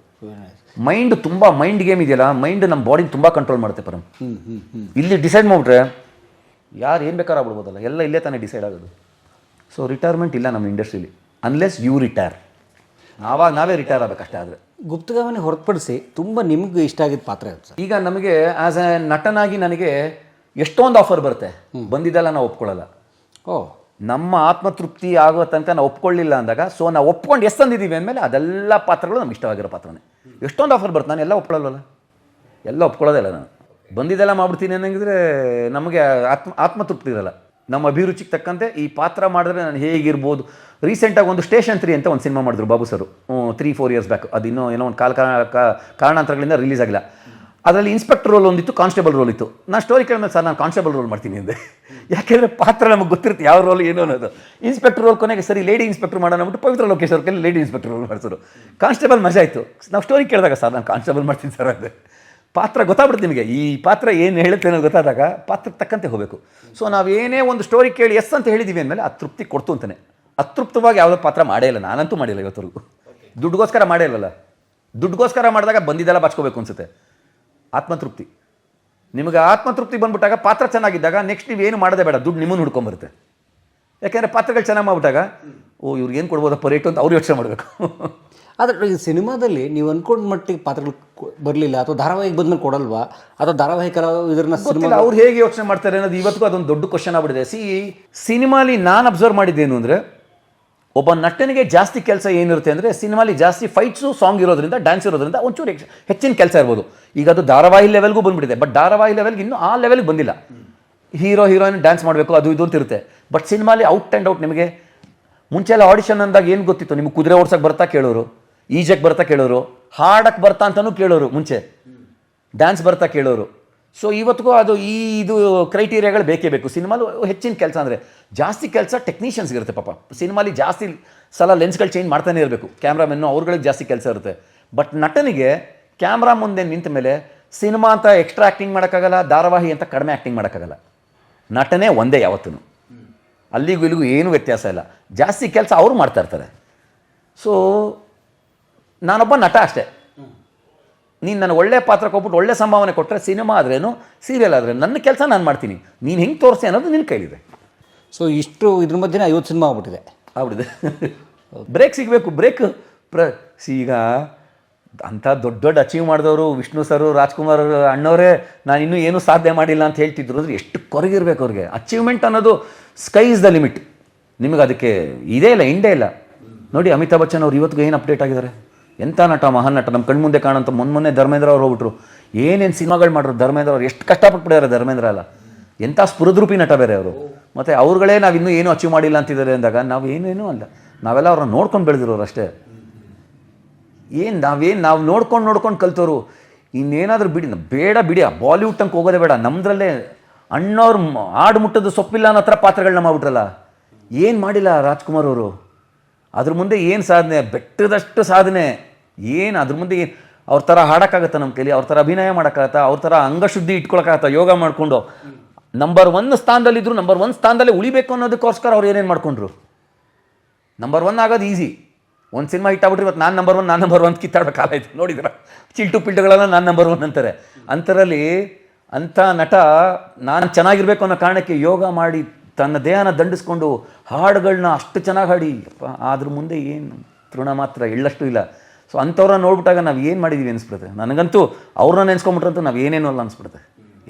S3: ಮೈಂಡ್ ಗೇಮ್ ಇದೆಯಲ್ಲ, ಮೈಂಡ್ ನಮ್ಮ ಬಾಡಿನ ತುಂಬ ಕಂಟ್ರೋಲ್ ಮಾಡುತ್ತೆ ಪರಂ. ಇಲ್ಲಿ ಡಿಸೈಡ್ ಮಾಡಿಬಿಟ್ರೆ ಯಾರು ಏನು ಬೇಕಾದ್ರೂ ಆಗ್ಬಿಡ್ಬೋದಲ್ಲ, ಎಲ್ಲ ಇಲ್ಲೇ ತಾನೇ ಡಿಸೈಡ್ ಆಗೋದು. ಸೊ ರಿಟೈರ್ಮೆಂಟ್ ಇಲ್ಲ ನಮ್ಮ ಇಂಡಸ್ಟ್ರೀಲಿ, ಅನ್ಲೆಸ್ ಯು ರಿಟೈರ್. ನಾವೇ ರಿಟೈರ್ ಆಗಬೇಕಷ್ಟೇ. ಆದರೆ
S4: ಗುಪ್ತಗಾಮನೆ ಹೊರತುಪಡಿಸಿ ತುಂಬ ನಿಮ್ಗೆ ಇಷ್ಟ ಆಗಿದ್ದ ಪಾತ್ರ ಇರುತ್ತೆ.
S3: ಈಗ ನಮಗೆ ಆ್ಯಸ್ ಎ ನಟನಾಗಿ ನನಗೆ ಎಷ್ಟೊಂದು ಆಫರ್ ಬರುತ್ತೆ, ಬಂದಿದ್ದೆಲ್ಲ ನಾವು ಒಪ್ಕೊಳ್ಳಲ್ಲ. ನಮ್ಮ ಆತ್ಮತೃಪ್ತಿ ಆಗೋ ತನಕ ನಾವು ಒಪ್ಕೊಳ್ಳಿಲ್ಲ ಅಂದಾಗ, ಸೊ ನಾವು ಒಪ್ಕೊಂಡು ಎಷ್ಟು ತಂದಿದ್ದೀವಿ ಅಂದಮೇಲೆ ಅದೆಲ್ಲ ಪಾತ್ರಗಳು ನಮ್ಗೆ ಇಷ್ಟವಾಗಿರೋ ಪಾತ್ರನೇ. ಎಷ್ಟೊಂದು ಆಫರ್ ಬರುತ್ತೆ, ನಾನು ಎಲ್ಲ ಒಪ್ಕೊಳ್ಳಲ್ವಲ್ಲ, ಎಲ್ಲ ಒಪ್ಕೊಳ್ಳೋದೇ ಇಲ್ಲ. ನಾನು ಬಂದಿದ್ದೆಲ್ಲ ಮಾಡ್ಬಿಡ್ತೀನಿ ಅನ್ನಂಗಿದ್ರೆ ನಮಗೆ ಆತ್ಮತೃಪ್ತಿ ಇರಲ್ಲ. ನಮ್ಮ ಅಭಿರುಚಿಗೆ ತಕ್ಕಂತೆ ಈ ಪಾತ್ರ ಮಾಡಿದ್ರೆ ನಾನು ಹೇಗಿರ್ಬೋದು. ರೀಸೆಂಟಾಗಿ ಒಂದು ಸ್ಟೇಷನ್ 3 ಅಂತ ಒಂದು ಸಿನಿಮಾ ಮಾಡಿದ್ರು ಬಾಬು ಸರು, 3-4 ಇಯರ್ಸ್ ಬ್ಯಾಕ್. ಅದು ಇನ್ನೂ ಏನೋ ಒಂದು ಕಾರಣಾಂತರಗಳಿಂದ ರಿಲೀಸ್ ಆಗಿಲ್ಲ. ಅದರಲ್ಲಿ ಇನ್ಸ್ಪೆಕ್ಟರ್ ರೋಲ್ ಒಂದಿತ್ತು, ಕಾನ್ಸ್ಟೇಬಲ್ ರೋಲ್ ಇತ್ತು. ನಾನು ಸ್ಟೋರಿ ಕೇಳಿದ್ಮೇಲೆ ಸರ್ ನಾನು ಕಾನ್ಸ್ಟೇಬಲ್ ರೋಲ್ ಮಾಡ್ತೀನಿ ಅಂದೆ. ಯಾಕೆಂದರೆ ಪಾತ್ರ ನಮಗೆ ಗೊತ್ತಿರುತ್ತೆ ಯಾವ ರೋಲ್ ಏನು ಅನ್ನೋದು. ಇನ್ಸ್ಪೆಕ್ಟರ್ ರೋಲ್ ಕೊನೆಗೆ ಸರಿ ಲೇಡಿ ಇನ್ಸ್ಪೆಕ್ಟರ್ ಮಾಡೋಣ ಅಂದ್ಬಿಟ್ಟು ಪವಿತ್ರ ಲೋಕೇಶ್ ಅವ್ರ ಕೈಲಿ ಲೇಡಿ ಇನ್ಸ್ಪೆಕ್ಟರ್ ರೋಲ್ ಮಾಡಿಸೋರು. ಕಾನ್ಸ್ಟೇಬಲ್ ಮಜಾ ಆಯಿತು. ನಾವು ಸ್ಟೋರಿ ಕೇಳಿದಾಗ ಸರ್ ನಾನು ಕಾನ್ಸ್ಟೇಬಲ್ ಮಾಡ್ತೀನಿ ಸರ್ ಅಂದೆ. ಪಾತ್ರ ಗೊತ್ತಾಗ್ಬಿಡುತ್ತೆ ನಿಮಗೆ, ಈ ಪಾತ್ರ ಏನು ಹೇಳುತ್ತೆ ಅನ್ನೋದು ಗೊತ್ತಾದಾಗ ಪಾತ್ರಕ್ಕೆ ತಕ್ಕಂತೆ ಹೋಗಬೇಕು. ಸೊ ನಾವೇನೇ ಒಂದು ಸ್ಟೋರಿ ಕೇಳಿ ಎಸ್ ಅಂತ ಹೇಳಿದ್ದೀವಿ ಅಂದಮೇಲೆ ಆ ತೃಪ್ತಿ ಕೊಡ್ತು ಅಂತಾನೆ. ಅತೃಪ್ತವಾಗಿ ಯಾವುದೋ ಪಾತ್ರ ಮಾಡೇ ಇಲ್ಲ, ನಾನಂತೂ ಮಾಡಿಲ್ಲ ಇವತ್ತರೆಗೂ. ದುಡ್ಡುಗೋಸ್ಕರ ಮಾಡೇ ಇಲ್ಲಲ್ಲ. ದುಡ್ಡುಗೋಸ್ಕರ ಮಾಡಿದಾಗ ಬಂದಿದ್ದೆಲ್ಲ ಬಾಚ್ಕೋಬೇಕು ಅನ್ಸುತ್ತೆ. ಆತ್ಮತೃಪ್ತಿ, ನಿಮಗೆ ಆತ್ಮತೃಪ್ತಿ ಬಂದ್ಬಿಟ್ಟಾಗ, ಪಾತ್ರ ಚೆನ್ನಾಗಿದ್ದಾಗ ನೆಕ್ಸ್ಟ್ ನೀವೇನು ಮಾಡೋದೇ ಬೇಡ, ದುಡ್ಡು ನಿಮ್ಮನ್ನು ಹುಡ್ಕೊಂಬರುತ್ತೆ. ಯಾಕೆಂದರೆ ಪಾತ್ರಗಳು ಚೆನ್ನಾಗಿ ಮಾಡ್ಬಿಟ್ಟಾಗ ಇವ್ರಿಗೆ ಏನು ಕೊಡ್ಬೋದಪ್ಪ ರೇಟು ಅಂತ ಅವ್ರು ಯೋಚನೆ ಮಾಡಬೇಕು.
S4: ಆದರೆ ಈ ಸಿನಿಮಾದಲ್ಲಿ ನೀವು ಅಂದ್ಕೊಂಡ ಮಟ್ಟಿಗೆ ಪಾತ್ರಗಳು ಬರಲಿಲ್ಲ, ಅಥವಾ ಧಾರಾವಾಹಿಗೆ ಬಂದ್ಮೇಲೆ ಕೊಡಲ್ವಾ, ಅಥವಾ ಧಾರಾವಾಹಿಕ ಇದನ್ನ ಸಿನಿಮಾ
S3: ಅವ್ರು ಹೇಗೆ ಯೋಚನೆ ಮಾಡ್ತಾರೆ ಅನ್ನೋದು ಇವತ್ತಿಗೂ ಅದೊಂದು ದೊಡ್ಡ ಕ್ವಶನ್ ಆಗ್ಬಿಟ್ಟಿದೆ. ಸಿನಿಮಾಲಿ ನಾನು ಅಬ್ಸರ್ವ್ ಮಾಡಿದ್ದೇನು ಅಂದರೆ, ಒಬ್ಬ ನಟನಿಗೆ ಜಾಸ್ತಿ ಕೆಲಸ ಏನಿರುತ್ತೆ ಅಂದರೆ, ಸಿನಿಮಾಲಿ ಜಾಸ್ತಿ ಫೈಟ್ಸು, ಸಾಂಗ್ ಇರೋದ್ರಿಂದ, ಡ್ಯಾನ್ಸ್ ಇರೋದ್ರಿಂದ ಒಂಚೂರು ಹೆಚ್ಚಿನ ಕೆಲಸ ಇರ್ಬೋದು. ಈಗ ಅದು ಧಾರಾವಾಹಿ ಲೆವೆಲ್ಗೂ ಬಂದುಬಿಟ್ಟಿದೆ. ಬಟ್ ಧಾರಾವಾಹಿ ಲೆವೆಲ್ಗೆ ಇನ್ನೂ ಆ ಲೆವೆಲ್ಗೆ ಬಂದಿಲ್ಲ. ಹೀರೋಯಿನ್ ಡ್ಯಾನ್ಸ್ ಮಾಡಬೇಕು, ಅದು ಇದು ಅಂತ ಇರುತ್ತೆ. ಬಟ್ ಸಿನಿಮಾಲಿ ಔಟ್ ಆ್ಯಂಡ್ ಔಟ್ ನಿಮಗೆ ಮುಂಚೆ ಎಲ್ಲ ಆಡಿಷನ್ ಅಂದಾಗ ಏನು ಗೊತ್ತಿತ್ತು, ನಿಮಗೆ ಕುದುರೆ ಓಡ್ಸೋಕ್ಕೆ ಬರ್ತಾ ಕೇಳೋರು, ಈಜಕ್ಕೆ ಬರ್ತಾ ಕೇಳೋರು, ಹಾಡಕ್ಕೆ ಬರ್ತಾ ಅಂತಲೂ ಕೇಳೋರು, ಮುಂಚೆ ಡ್ಯಾನ್ಸ್ ಬರ್ತಾ ಕೇಳೋರು. ಸೊ ಇವತ್ತಿಗೂ ಅದು ಇದು ಕ್ರೈಟೀರಿಯಾಗಳು ಬೇಕೇ ಬೇಕು ಸಿನಿಮಾಲು ಹೆಚ್ಚಿನ ಕೆಲಸ ಅಂದರೆ. ಜಾಸ್ತಿ ಕೆಲಸ ಟೆಕ್ನಿಷಿಯನ್ಸ್ಗೆ ಇರುತ್ತೆ ಪಾಪ. ಸಿನಿಮಾಲಿ ಜಾಸ್ತಿ ಸಲ ಲೆನ್ಸ್ಗಳು ಚೇಂಜ್ ಮಾಡ್ತಾನೆ ಇರಬೇಕು, ಕ್ಯಾಮ್ರಾಮೆನ್ನು ಅವ್ರುಗಳಿಗೆ ಜಾಸ್ತಿ ಕೆಲಸ ಇರುತ್ತೆ. ಬಟ್ ನಟನಿಗೆ ಕ್ಯಾಮ್ರಾ ಮುಂದೆ ನಿಂತ ಮೇಲೆ ಸಿನಿಮಾ ಅಂತ ಎಕ್ಸ್ಟ್ರಾ ಆ್ಯಕ್ಟಿಂಗ್ ಮಾಡೋಕ್ಕಾಗಲ್ಲ, ಧಾರಾವಾಹಿ ಅಂತ ಕಡಿಮೆ ಆ್ಯಕ್ಟಿಂಗ್ ಮಾಡೋಕ್ಕಾಗಲ್ಲ. ನಟನೆ ಒಂದೇ ಯಾವತ್ತೂ, ಅಲ್ಲಿಗೂ ಇಲ್ಲಿಗೂ ಏನೂ ವ್ಯತ್ಯಾಸ ಇಲ್ಲ. ಜಾಸ್ತಿ ಕೆಲಸ ಅವರು ಮಾಡ್ತಾ ಇರ್ತಾರೆ. ಸೊ ನಾನೊಬ್ಬ ನಟ ಅಷ್ಟೇ. ನೀನು ನನಗೆ ಒಳ್ಳೆ ಪಾತ್ರ ಕೊಟ್ಬಿಟ್ಟು ಒಳ್ಳೆ ಸಂಭಾವನೆ ಕೊಟ್ಟರೆ ಸಿನಿಮಾ ಆದ್ರೇನು ಸೀರಿಯಲ್ ಆದ್ರೇನು ನನ್ನ ಕೆಲಸ ನಾನು ಮಾಡ್ತೀನಿ, ನೀನು ಹೆಂಗೆ ತೋರಿಸಿ ಅನ್ನೋದು ನಿನ್ನ ಕೈಲಿದೆ.
S4: ಸೊ ಇಷ್ಟು ಇದ್ರ ಮಧ್ಯೆ 50 ಸಿನಿಮಾ ಆಗ್ಬಿಟ್ಟಿದೆ.
S3: ಬ್ರೇಕ್ ಸಿಗಬೇಕು. ಬ್ರೇಕ್ ಈಗ ಅಂಥ ದೊಡ್ಡ ದೊಡ್ಡ ಅಚೀವ್ ಮಾಡಿದವರು ವಿಷ್ಣು ಸರು, ರಾಜ್ಕುಮಾರ್ ಅಣ್ಣವರೇ ನಾನು ಇನ್ನೂ ಏನೂ ಸಾಧನೆ ಮಾಡಿಲ್ಲ ಅಂತ ಹೇಳ್ತಿದ್ರು ಅಂದರೆ ಎಷ್ಟು ಕೊರಗಿರ್ಬೇಕು ಅವ್ರಿಗೆ. ಅಚೀವ್ಮೆಂಟ್ ಅನ್ನೋದು ಸ್ಕೈ ಇಸ್ ದ ಲಿಮಿಟ್. ನಿಮಗೆ ಅದಕ್ಕೆ ಇದೇ ಇಲ್ಲ, ಎಂಡೇ ಇಲ್ಲ. ನೋಡಿ ಅಮಿತಾಬ್ ಬಚ್ಚನ್ ಅವ್ರು ಇವತ್ತಿಗೂ ಏನು ಅಪ್ಡೇಟ್ ಆಗಿದ್ದಾರೆ, ಎಂಥ ನಟ, ಮಹಾನ್ ನಟ. ನಮ್ಮ ಕಣ್ಮುಂದೆ ಕಾಣಂತ ಮೊನ್ನೆ ಧರ್ಮೇಂದ್ರ ಅವ್ರು ಹೋಗ್ಬಿಟ್ರು. ಏನೇನು ಸಿನಿಮಾಗಳು ಮಾಡ್ರು ಧರ್ಮೇಂದ್ರ ಅವ್ರು, ಎಷ್ಟು ಕಷ್ಟಪಟ್ಬಿಡ್ಯಾರೆ ಧರ್ಮೇಂದ್ರ ಅಲ್ಲ, ಎಂಥ ಸ್ಫುರದ್ರೂಪಿ ನಟ ಬೇರೆ ಅವರು. ಮತ್ತು ಅವ್ರುಗಳೇ ನಾವು ಇನ್ನೂ ಏನೂ ಅಚೀವ್ ಮಾಡಿಲ್ಲ ಅಂತಿದ್ದಾರೆ ಅಂದಾಗ ನಾವು ಏನೇನೂ ಅಲ್ಲ, ನಾವೆಲ್ಲ ಅವ್ರನ್ನ ನೋಡ್ಕೊಂಡು ಬೆಳೆದಿರೋರು ಅಷ್ಟೇ. ನಾವು ನೋಡ್ಕೊಂಡು ಕಲ್ತೋರು. ಇನ್ನೇನಾದರೂ ಬಿಡಿ ಆ ಬಾಲಿವುಡ್ ತನಕ ಹೋಗೋದೇ ಬೇಡ. ನಮ್ಮದ್ರಲ್ಲೇ ಅಣ್ಣವ್ರು ಆಡು ಮುಟ್ಟದ್ದು ಸೊಪ್ಪಿಲ್ಲ ಅನ್ನೋ ಥರ ಪಾತ್ರಗಳನ್ನ ಮಾಡ್ಬಿಟ್ರಲ್ಲ. ಏನು ಮಾಡಿಲ್ಲ ರಾಜ್ಕುಮಾರ್ ಅವರು, ಅದ್ರ ಮುಂದೆ ಏನು ಸಾಧನೆ, ಬೆಟ್ಟದಷ್ಟು ಸಾಧನೆ. ಏನು ಅದ್ರ ಮುಂದೆ ಏನು ಅವ್ರ ಥರ ಹಾಡೋಕ್ಕಾಗತ್ತಾ ನಮ್ಮ ಕೈಲಿ, ಅವ್ರ ಥರ ಅಭಿನಯ ಮಾಡೋಕ್ಕಾಗತ್ತಾ, ಅವ್ರ ಥರ ಅಂಗಶುದ್ಧಿ ಇಟ್ಕೊಳಕ್ಕಾಗತ್ತಾ ಯೋಗ ಮಾಡಿಕೊಂಡು. ನಂಬರ್ 1 ಸ್ಥಾನದಲ್ಲಿದ್ದರು, ನಂಬರ್ 1 ಸ್ಥಾನದಲ್ಲೇ ಉಳಿಬೇಕು ಅನ್ನೋದಕ್ಕೋಸ್ಕರ ಅವ್ರು ಏನೇನು ಮಾಡ್ಕೊಂಡ್ರು. ನಂಬರ್ 1 ಆಗೋದು ಈಸಿ. ಒಂದು ಸಿನಿಮಾ ಹಿಟ್ ಆಗ್ಬಿಟ್ರೆ ಇವತ್ತು ನಾನು ನಂಬರ್ 1 ಕಿತ್ತಾಡೋ ಕಾಲ ಆಯಿತು. ನೋಡಿದ್ರ ಚಿಲ್ಟು ಪಿಲ್ಟುಗಳೆಲ್ಲ ನಾನು ನಂಬರ್ 1 ಅಂತಾರೆ. ಅಂಥರಲ್ಲಿ ಅಂಥ ನಟ ನಾನು ಚೆನ್ನಾಗಿರ್ಬೇಕು ಅನ್ನೋ ಕಾರಣಕ್ಕೆ ಯೋಗ ಮಾಡಿ ತನ್ನ ದೇಹನ ದಂಡಿಸ್ಕೊಂಡು ಹಾಡುಗಳನ್ನ ಅಷ್ಟು ಚೆನ್ನಾಗಿ ಹಾಡಿ ಅದ್ರ ಮುಂದೆ ಏನು ತೃಣ ಮಾತ್ರ ಎಳ್ಳಷ್ಟು ಇಲ್ಲ. ಸೊ ಅಂಥವ್ರನ್ನ ನೋಡ್ಬಿಟ್ಟಾಗ ನಾವು ಏನು ಮಾಡಿದ್ದೀವಿ ಅನಿಸ್ಬಿಡುತ್ತೆ. ನನಗಂತೂ ಅವ್ರನ್ನ ನೆನೆಸ್ಕೊಂಬಿಟ್ರಂತೂ ನಾವು ಏನೇನೋ ಅಲ್ಲ ಅನಿಸ್ಬಿಡುತ್ತೆ.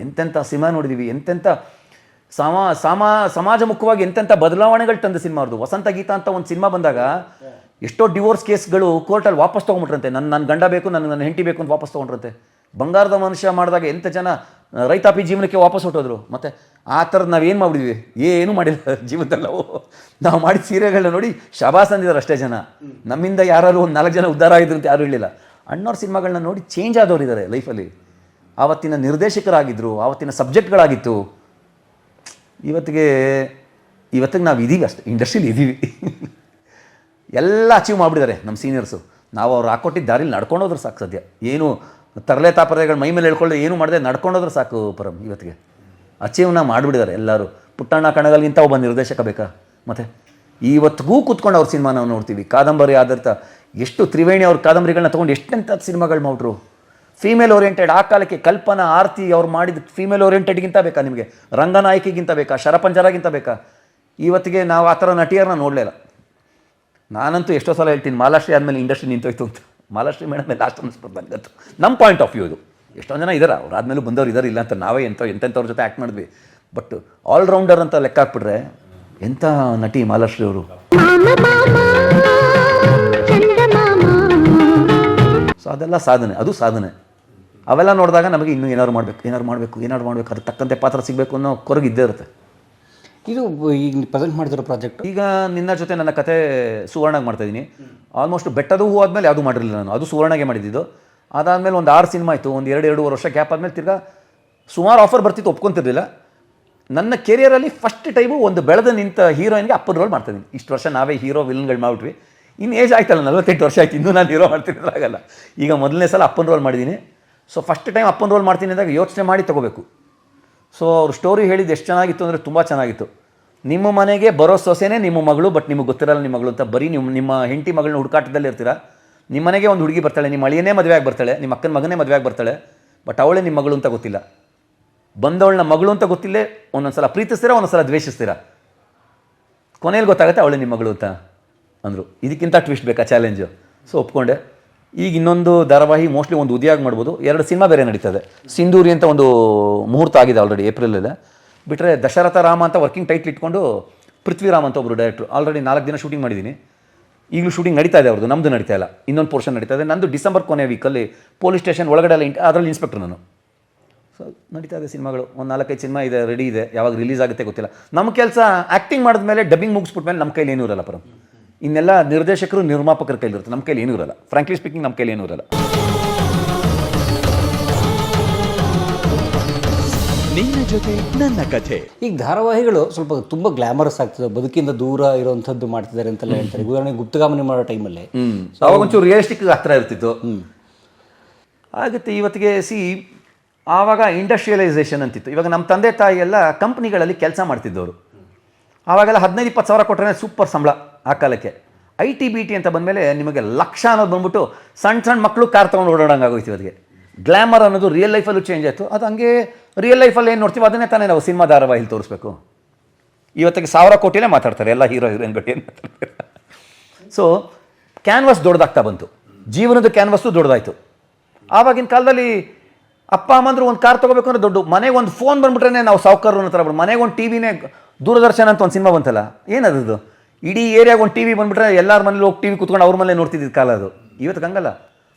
S3: ಎಂತೆಂಥ ಸಿನಿಮಾ ನೋಡಿದ್ದೀವಿ, ಎಂತೆಂಥ ಸಮಾಜ ಮುಖವಾಗಿ ಎಂತೆಂಥ ಬದಲಾವಣೆಗಳು ತಂದ ಸಿನಿಮಾ ಅವ್ರದ್ದು. ವಸಂತ ಗೀತ ಅಂತ ಒಂದು ಸಿನಿಮಾ ಬಂದಾಗ ಎಷ್ಟೋ ಡಿವೋರ್ಸ್ ಕೇಸ್ಗಳು ಕೋರ್ಟಲ್ಲಿ ವಾಪಸ್ ತೊಗೊಂಬಿಟ್ರಂತೆ. ನನ್ನ ಗಂಡ ಬೇಕು, ನನ್ನ ಹೆಂಡತಿ ಬೇಕು ಅಂತ ವಾಪಸ್ ತೊಗೊಂಡ್ರಂತೆ. ಬಂಗಾರದ ಮನುಷ್ಯ ಮಾಡಿದಾಗ ಎಂಥ ಜನ ರೈತಾಪಿ ಜೀವನಕ್ಕೆ ವಾಪಸ್ ಹೊಟ್ಟೋದ್ರು. ಮತ್ತು ಆ ಥರದ್ದು ನಾವೇನು ಮಾಡಿದ್ವಿ, ಏನೂ ಮಾಡಿಲ್ಲ ಜೀವನದಲ್ಲಿ. ನಾವು ಮಾಡಿದ ಸೀರೆಗಳನ್ನ ನೋಡಿ ಶಬಾಸ್ ಅಂದಿದ್ದಾರೆ ಅಷ್ಟೇ ಜನ. ನಮ್ಮಿಂದ ಯಾರು ಒಂದು 4 ಜನ ಉದ್ಧಾರ ಆಗಿದ್ರು ಅಂತ ಯಾರೂ ಹೇಳಿಲ್ಲ. ಅಣ್ಣವ್ರ ಸಿನಿಮಾಗಳನ್ನ ನೋಡಿ ಚೇಂಜ್ ಆದವ್ರು ಇದ್ದಾರೆ ಲೈಫಲ್ಲಿ. ಆವತ್ತಿನ ನಿರ್ದೇಶಕರಾಗಿದ್ದರು, ಆವತ್ತಿನ ಸಬ್ಜೆಕ್ಟ್ಗಳಾಗಿತ್ತು. ಇವತ್ತಿಗೆ ನಾವು ಇದ್ದೀವಿ ಅಷ್ಟೇ, ಇಂಡಸ್ಟ್ರೀಲಿ ಇದ್ದೀವಿ. ಎಲ್ಲ ಅಚೀವ್ ಮಾಡಿಬಿಟ್ಟಿದ್ದಾರೆ ನಮ್ಮ ಸೀನಿಯರ್ಸು. ನಾವು ಅವ್ರು ಹಾಕ್ಕೊಟ್ಟಿದ್ದ ದಾರಿಲಿ ನಡ್ಕೊಂಡೋದ್ರೆ ಸಾಕು. ಸದ್ಯ ಏನು ತರಲೆ ತಾಪರೆಗಳು ಮೈ ಮೇಲೆ ಹೇಳ್ಕೊಳ್ಳಿ ಏನು ಮಾಡಿದೆ ನಡ್ಕೊಂಡೋದ್ರೆ ಸಾಕು ಪರಂ. ಇವತ್ತಿಗೆ ಅಚೀವ್ನ ಮಾಡಿಬಿಟ್ಟಿದ್ದಾರೆ ಎಲ್ಲರೂ. ಪುಟ್ಟಣ್ಣ ಕಣಗಲ್ಗಿಂತ ಒಬ್ಬ ನಿರ್ದೇಶಕ ಬೇಕಾ? ಮತ್ತು ಇವತ್ತಿಗೂ ಕೂತ್ಕೊಂಡು ಅವ್ರ ಸಿನಿಮಾ ನಾವು ನೋಡ್ತೀವಿ. ಕಾದಂಬರಿ ಆಧಾರಿತ ಎಷ್ಟು ತ್ರಿವೇಣಿ ಅವ್ರ ಕಾದಂಬರಿಗಳನ್ನ ತೊಗೊಂಡು ಎಷ್ಟೆಂಥ ಸಿನಿಮಾಗಳು ಮಾಡಿದ್ರು. Female oriented. ಆ ಕಾಲಕ್ಕೆ ಕಲ್ಪನಾ, ಆರ್ತಿ ಅವ್ರು ಮಾಡಿದ ಫೀಮೇಲ್ ಓರಿಯೆಂಟೆಡ್ಗಿಂತ ಬೇಕಾ ನಿಮಗೆ? ರಂಗನಾಯಕಿಗಿಂತ ಬೇಕಾ? ಶರಪಂಜರಗಿಂತ ಬೇಕಾ? ಇವತ್ತಿಗೆ ನಾವು ಆ ಥರ ನಟಿಯರನ್ನ ನೋಡಲಿಲ್ಲ. ನಾನಂತೂ ಎಷ್ಟೋ ಸಲ ಹೇಳ್ತೀನಿ, ಮಾಲಾಶ್ರೀ ಆದಮೇಲೆ ಇಂಡಸ್ಟ್ರಿ ನಿಂತೋಯ್ತು ಅಂತ. ಮಾಲಾಶ್ರೀ ಮೇಡಮ್ ಲಾಸ್ಟ್ ಅನಿಸ್ಬೋದು ನನಗಂತೂ. ನಮ್ಮ ಪಾಯಿಂಟ್ ಆಫ್ ವ್ಯೂ ಇದು. ಎಷ್ಟೊಂದು ಜನ ಇದ್ದಾರೆ, ಅವ್ರು ಆದಮೇಲೆ ಬಂದವ್ರು ಇದ್ದಾರೆ, ಇಲ್ಲ ಅಂತ ನಾವೇ ಎಂತೆಂಥವ್ರ ಜೊತೆ ಆ್ಯಕ್ಟ್ ಮಾಡಿದ್ವಿ. ಬಟ್ ಆಲ್ರೌಂಡರ್ ಅಂತ ಲೆಕ್ಕ ಹಾಕ್ಬಿಟ್ರೆ ಎಂಥ ನಟಿ ಮಾಲಾಶ್ರೀ ಅವರು. ಸೊ ಅದೆಲ್ಲ ಸಾಧನೆ, ಅದು ಸಾಧನೆ. ಅವೆಲ್ಲ ನೋಡಿದಾಗ ನಮಗೆ ಇನ್ನೂ ಏನಾದ್ರು ಮಾಡಬೇಕು ಅದಕ್ಕೆ ತಕ್ಕಂತೆ ಪಾತ್ರ ಸಿಗಬೇಕು ಅನ್ನೋ ಕೊರಗಿದ್ದೇ ಇರುತ್ತೆ.
S4: ಇದು ಈಗ ಪ್ರೆಸೆಂಟ್ ಮಾಡಿದಿರೋ ಪ್ರಾಜೆಕ್ಟ್.
S3: ಈಗ ನಿನ್ನ ಜೊತೆ ನನ್ನ ಕತೆ ಸುವರ್ಣಗೆ ಮಾಡ್ತಾಯಿದ್ದೀನಿ. ಆಲ್ಮೋಸ್ಟ್ ಬೆಟ್ಟದ ಹೂ ಆದಮೇಲೆ ಯಾವುದೂ ಮಾಡಿರಲಿಲ್ಲ ನಾನು, ಅದು ಸುವರ್ಣಗೆ ಮಾಡಿದ್ದು. ಅದಾದಮೇಲೆ ಒಂದು 6 ಸಿನಿಮಾ ಆಯಿತು. ಒಂದು 2-2.5 ವರ್ಷ ಗ್ಯಾಪ್ ಆದಮೇಲೆ ತಿರ್ಗಾ ಸುಮಾರು ಆಫರ್ ಬರ್ತಿತ್ತು, ಒಪ್ಕೊತಿರ್ಲಿಲ್ಲ. ನನ್ನ ಕೆರಿಯರಲ್ಲಿ ಫಸ್ಟ್ ಟೈಮು ಒಂದು ಬೆಳೆದು ನಿಂತ ಹೀರೋಯಿನ್ಗೆ ಅಪ್ಪನ ರೋಲ್ ಮಾಡ್ತಾಯಿದ್ದೀನಿ. ಇಷ್ಟು ವರ್ಷ ನಾವೇ ಹೀರೋ ವಿಲನ್ಗಳು ಮಾಡಿಬಿಟ್ವಿ. ಇನ್ನು ಏಜ್ ಆಯ್ತಲ್ಲ, 48 ವರ್ಷ ಆಯ್ತು, ಇನ್ನೂ ನಾನು ಹೀರೋ ಮಾಡ್ತಿರೋದಾಗಲ್ಲ. ಈಗ ಮೊದಲನೇ ಸಲ ಅಪ್ಪನ ರೋಲ್ ಮಾಡಿದ್ದೀನಿ. ಸೊ ಫಸ್ಟ್ ಟೈಮ್ ಅಪ್ಪನ ರೋಲ್ ಮಾಡ್ತೀನಿ ಅಂದಾಗ ಯೋಚನೆ ಮಾಡಿ ತೊಗೋಬೇಕು. ಸೊ ಅವ್ರ ಸ್ಟೋರಿ ಹೇಳಿದ್ದು ಎಷ್ಟು ಚೆನ್ನಾಗಿತ್ತು ಅಂದರೆ ತುಂಬ ಚೆನ್ನಾಗಿತ್ತು. ನಿಮ್ಮ ಮನೆಗೆ ಬರೋ ಸೊಸೆನೇ ನಿಮ್ಮ ಮಗಳು, ಬಟ್ ನಿಮಗೆ ಗೊತ್ತಿರಲ್ಲ ನಿಮ್ಮ ಮಗಳು ಅಂತ. ಬರೀ ನಿಮ್ಮ ಹೆಂಡತಿ ಮಗಳನ್ನ ಹುಡುಕಾಟದಲ್ಲಿ ಇರ್ತೀರಾ. ನಿಮ್ಮ ಮನೆಗೆ ಒಂದು ಹುಡುಗಿ ಬರ್ತಾಳೆ, ನಿಮ್ಮ ಅಳಿಯನೇ ಮದುವೆ ಆಗಿ ಬರ್ತಾಳೆ, ನಿಮ್ಮ ಅಕ್ಕನ ಮಗನೇ ಮದುವೆ ಆಗಿ ಬರ್ತಾಳೆ, ಬಟ್ ಅವಳೇ ನಿಮ್ಮ ಮಗಳು ಅಂತ ಗೊತ್ತಿಲ್ಲ. ಬಂದವಳನ್ನ ಮಗಳು ಅಂತ ಗೊತ್ತಿಲ್ಲೇ ಒಂದೊಂದು ಸಲ ಪ್ರೀತಿಸ್ತೀರಾ, ಒಂದೊಂದು ಸಲ ದ್ವೇಷಿಸ್ತೀರಾ. ಕೊನೆಯಲ್ಲಿ ಗೊತ್ತಾಗುತ್ತೆ ಅವಳೇ ನಿಮ್ಮ ಮಗಳು ಅಂತ ಅಂದರು. ಇದಕ್ಕಿಂತ ಟ್ವಿಸ್ಟ್ ಬೇಕಾ ಚಾಲೆಂಜು? ಸೊ ಒಪ್ಕೊಂಡೆ. ಈಗ ಇನ್ನೊಂದು ಧಾರಾವಾಹಿ ಮೋಸ್ಟ್ಲಿ ಒಂದು ಉದ್ಯೋಗ ಮಾಡ್ಬೋದು. 2 ಸಿನಿಮಾ ಬೇರೆ ನಡೀತದೆ. ಸಿಂಧೂರಿ ಅಂತ ಒಂದು ಮುಹೂರ್ತ ಆಗಿದೆ ಆಲ್ರೆಡಿ ಏಪ್ರಿಲಲ್ಲೇ. ಬಿಟ್ಟರೆ ದಶರಥ ರಾಮ ಅಂತ ವರ್ಕಿಂಗ್ ಟೈಟ್ಲ್ ಇಟ್ಕೊಂಡು ಪೃಥ್ವಿರಾಮ್ ಅಂತ ಒಬ್ಬರು ಡೈರೆಕ್ಟ್ರು ಆಲ್ರೆಡಿ 4 ದಿನ ಶೂಟಿಂಗ್ ಮಾಡಿದ್ದೀನಿ. ಈಗಲೂ ಶೂಟಿಂಗ್ ನಡೀತಾ ಇದೆ ಅವ್ರದ್ದು, ನಮ್ಮದು ನಡೀತಾ ಇಲ್ಲ. ಇನ್ನೊಂದು ಪೋರ್ಷನ್ ನಡೀತಾ ಇದೆ. ನಂದು ಡಿಸೆಂಬರ್ ಕೊನೆಯ ವೀಕಲ್ಲಿ ಪೊಲೀಸ್ ಸ್ಟೇಷನ್ ಒಳಗಡೆ ಎಲ್ಲ ಅದರಲ್ಲಿ ಇನ್ಸ್ಪೆಕ್ಟರ್ ನಾನು. ಸೊ ನಡೀತಾ ಇದೆ ಸಿನಿಮಾಗಳು. ಒಂದು 4-5 ಸಿನಿಮಾ ಇದೆ, ರೆಡಿ ಇದೆ. ಯಾವಾಗ ರಿಲೀಸ್ ಆಗುತ್ತೆ ಗೊತ್ತಿಲ್ಲ. ನಮ್ಮ ಕೆಲಸ ಆ್ಯಕ್ಟಿಂಗ್ ಮಾಡಿದ್ಮೇಲೆ ಡಬ್ಬಿಂಗ್ ಮುಗಿಸ್ಬಿಟ್ಮೇಲೆ ನಮ್ಮ ಕೈಲಿ ಏನೂ ಇರಲ್ಲ ಪರಂ. ಇನ್ನೆಲ್ಲ ನಿರ್ದೇಶಕರು ನಿರ್ಮಾಪಕರ ಕೈಲಿರುತ್ತೆ, ನಮ್ಮ ಕೈಲಿ ಏನೂ ಇರಲ್ಲ. ಫ್ರಾಂಕ್ಲಿ ಸ್ಪೀಕಿಂಗ್ ನಮ್ಮ ಕೈಲಿ ಏನೂ ಇರಲ್ಲ.
S1: ನಿನ್ನ ಜೊತೆ ನನ್ನ ಕಥೆ.
S4: ಈಗ ಧಾರಾವಾಹಿಗಳು ಸ್ವಲ್ಪ ತುಂಬ ಗ್ಲಾಮರಸ್ ಆಗ್ತದೆ, ಬದುಕಿಂದ ದೂರ ಇರುವಂಥದ್ದು ಮಾಡ್ತಿದ್ದಾರೆ ಅಂತೆಲ್ಲ ಹೇಳ್ತಾರೆ. ಉದಾಹರಣೆಗೆ ಗುಪ್ತಗಾಮನೆ ಮಾಡೋ ಟೈಮಲ್ಲಿ
S3: ಅವಾಗ ಒಂಚೂರು ರಿಯಲಿಸ್ಟಿಕ್ ಹತ್ರ ಇರ್ತಿತ್ತು. ಆಗುತ್ತೆ ಇವತ್ತಿಗೆ ಆವಾಗ ಇಂಡಸ್ಟ್ರಿಯಲೈಸೇಷನ್ ಅಂತಿತ್ತು. ಇವಾಗ ನಮ್ಮ ತಂದೆ ತಾಯಿ ಎಲ್ಲ ಕಂಪ್ನಿಗಳಲ್ಲಿ ಕೆಲಸ ಮಾಡ್ತಿದ್ದವರು. ಆವಾಗೆಲ್ಲ 15-20 ಸಾವಿರ ಕೊಟ್ಟರೆ ಸೂಪರ್ ಸಂಬಳ ಆ ಕಾಲಕ್ಕೆ. IT ಅಂತ ಬಂದಮೇಲೆ ನಿಮಗೆ ಲಕ್ಷ ಅನ್ನೋದು ಬಂದ್ಬಿಟ್ಟು ಸಣ್ಣ ಸಣ್ಣ ಮಕ್ಕಳು ಕಾರ್ ತೊಗೊಂಡು ಓಡಾಡೋಂಗೆ ಆಗೋಯ್ತು. ಇವತ್ತಿಗೆ ಗ್ಲಾಮರ್ ಅನ್ನೋದು ರಿಯಲ್ ಲೈಫಲ್ಲೂ ಚೇಂಜ್ ಆಯಿತು. ಅದು ಹಂಗೆ ರಿಯಲ್ ಲೈಫಲ್ಲಿ ಏನು ನೋಡ್ತೀವಿ ಅದನ್ನೇ ತಾನೇ ನಾವು ಸಿನಿಮಾ ಧಾರಾವಾಹಿಲಿ ತೋರಿಸ್ಬೇಕು. ಇವತ್ತಿಗೆ 1000 ಕೋಟಿನೇ ಮಾತಾಡ್ತಾರೆ ಎಲ್ಲ ಹೀರೋಯಿನ್ಗಳು ಏನು ಮಾತಾಡ್ತಾರೆ. ಸೊ ಕ್ಯಾನ್ವಾಸ್ ದೊಡ್ಡದಾಗ್ತಾ ಬಂತು, ಜೀವನದ ಕ್ಯಾನ್ವಾಸು ದೊಡ್ಡದಾಯಿತು. ಆವಾಗಿನ ಕಾಲದಲ್ಲಿ ಅಪ್ಪ ಅಮ್ಮಂದ್ರು ಒಂದು ಕಾರ್ ತೊಗೋಬೇಕು ಅಂದರೆ ದೊಡ್ಡ, ಮನೆಗೆ ಒಂದು ಫೋನ್ ಬಂದ್ಬಿಟ್ರೆ ನಾವು ಸಾವುಕಾರರು ಅನ್ನೋ ಥರ ಬಿಡು. ಮನೆಗೆ ಒಂದು ಟಿವಿನೇ, ದೂರದರ್ಶನ ಅಂತ ಒಂದು ಸಿನಿಮಾ ಬಂತಲ್ಲ, ಏನದು ಇಡೀ ಏರಿಯಾಗೆ ಒಂದು ಟಿವಿ ಬಂದುಬಿಟ್ರೆ ಎಲ್ಲರ ಮನೇಲಿ ಹೋಗಿ ಟಿವಿ ಕುತ್ಕೊಂಡು ಅವ್ರ ಮನೇಲಿ ನೋಡ್ತಿದ್ದ ಕಾಲ ಅದು. ಇವತ್ತು ಹಂಗಲ್ಲ,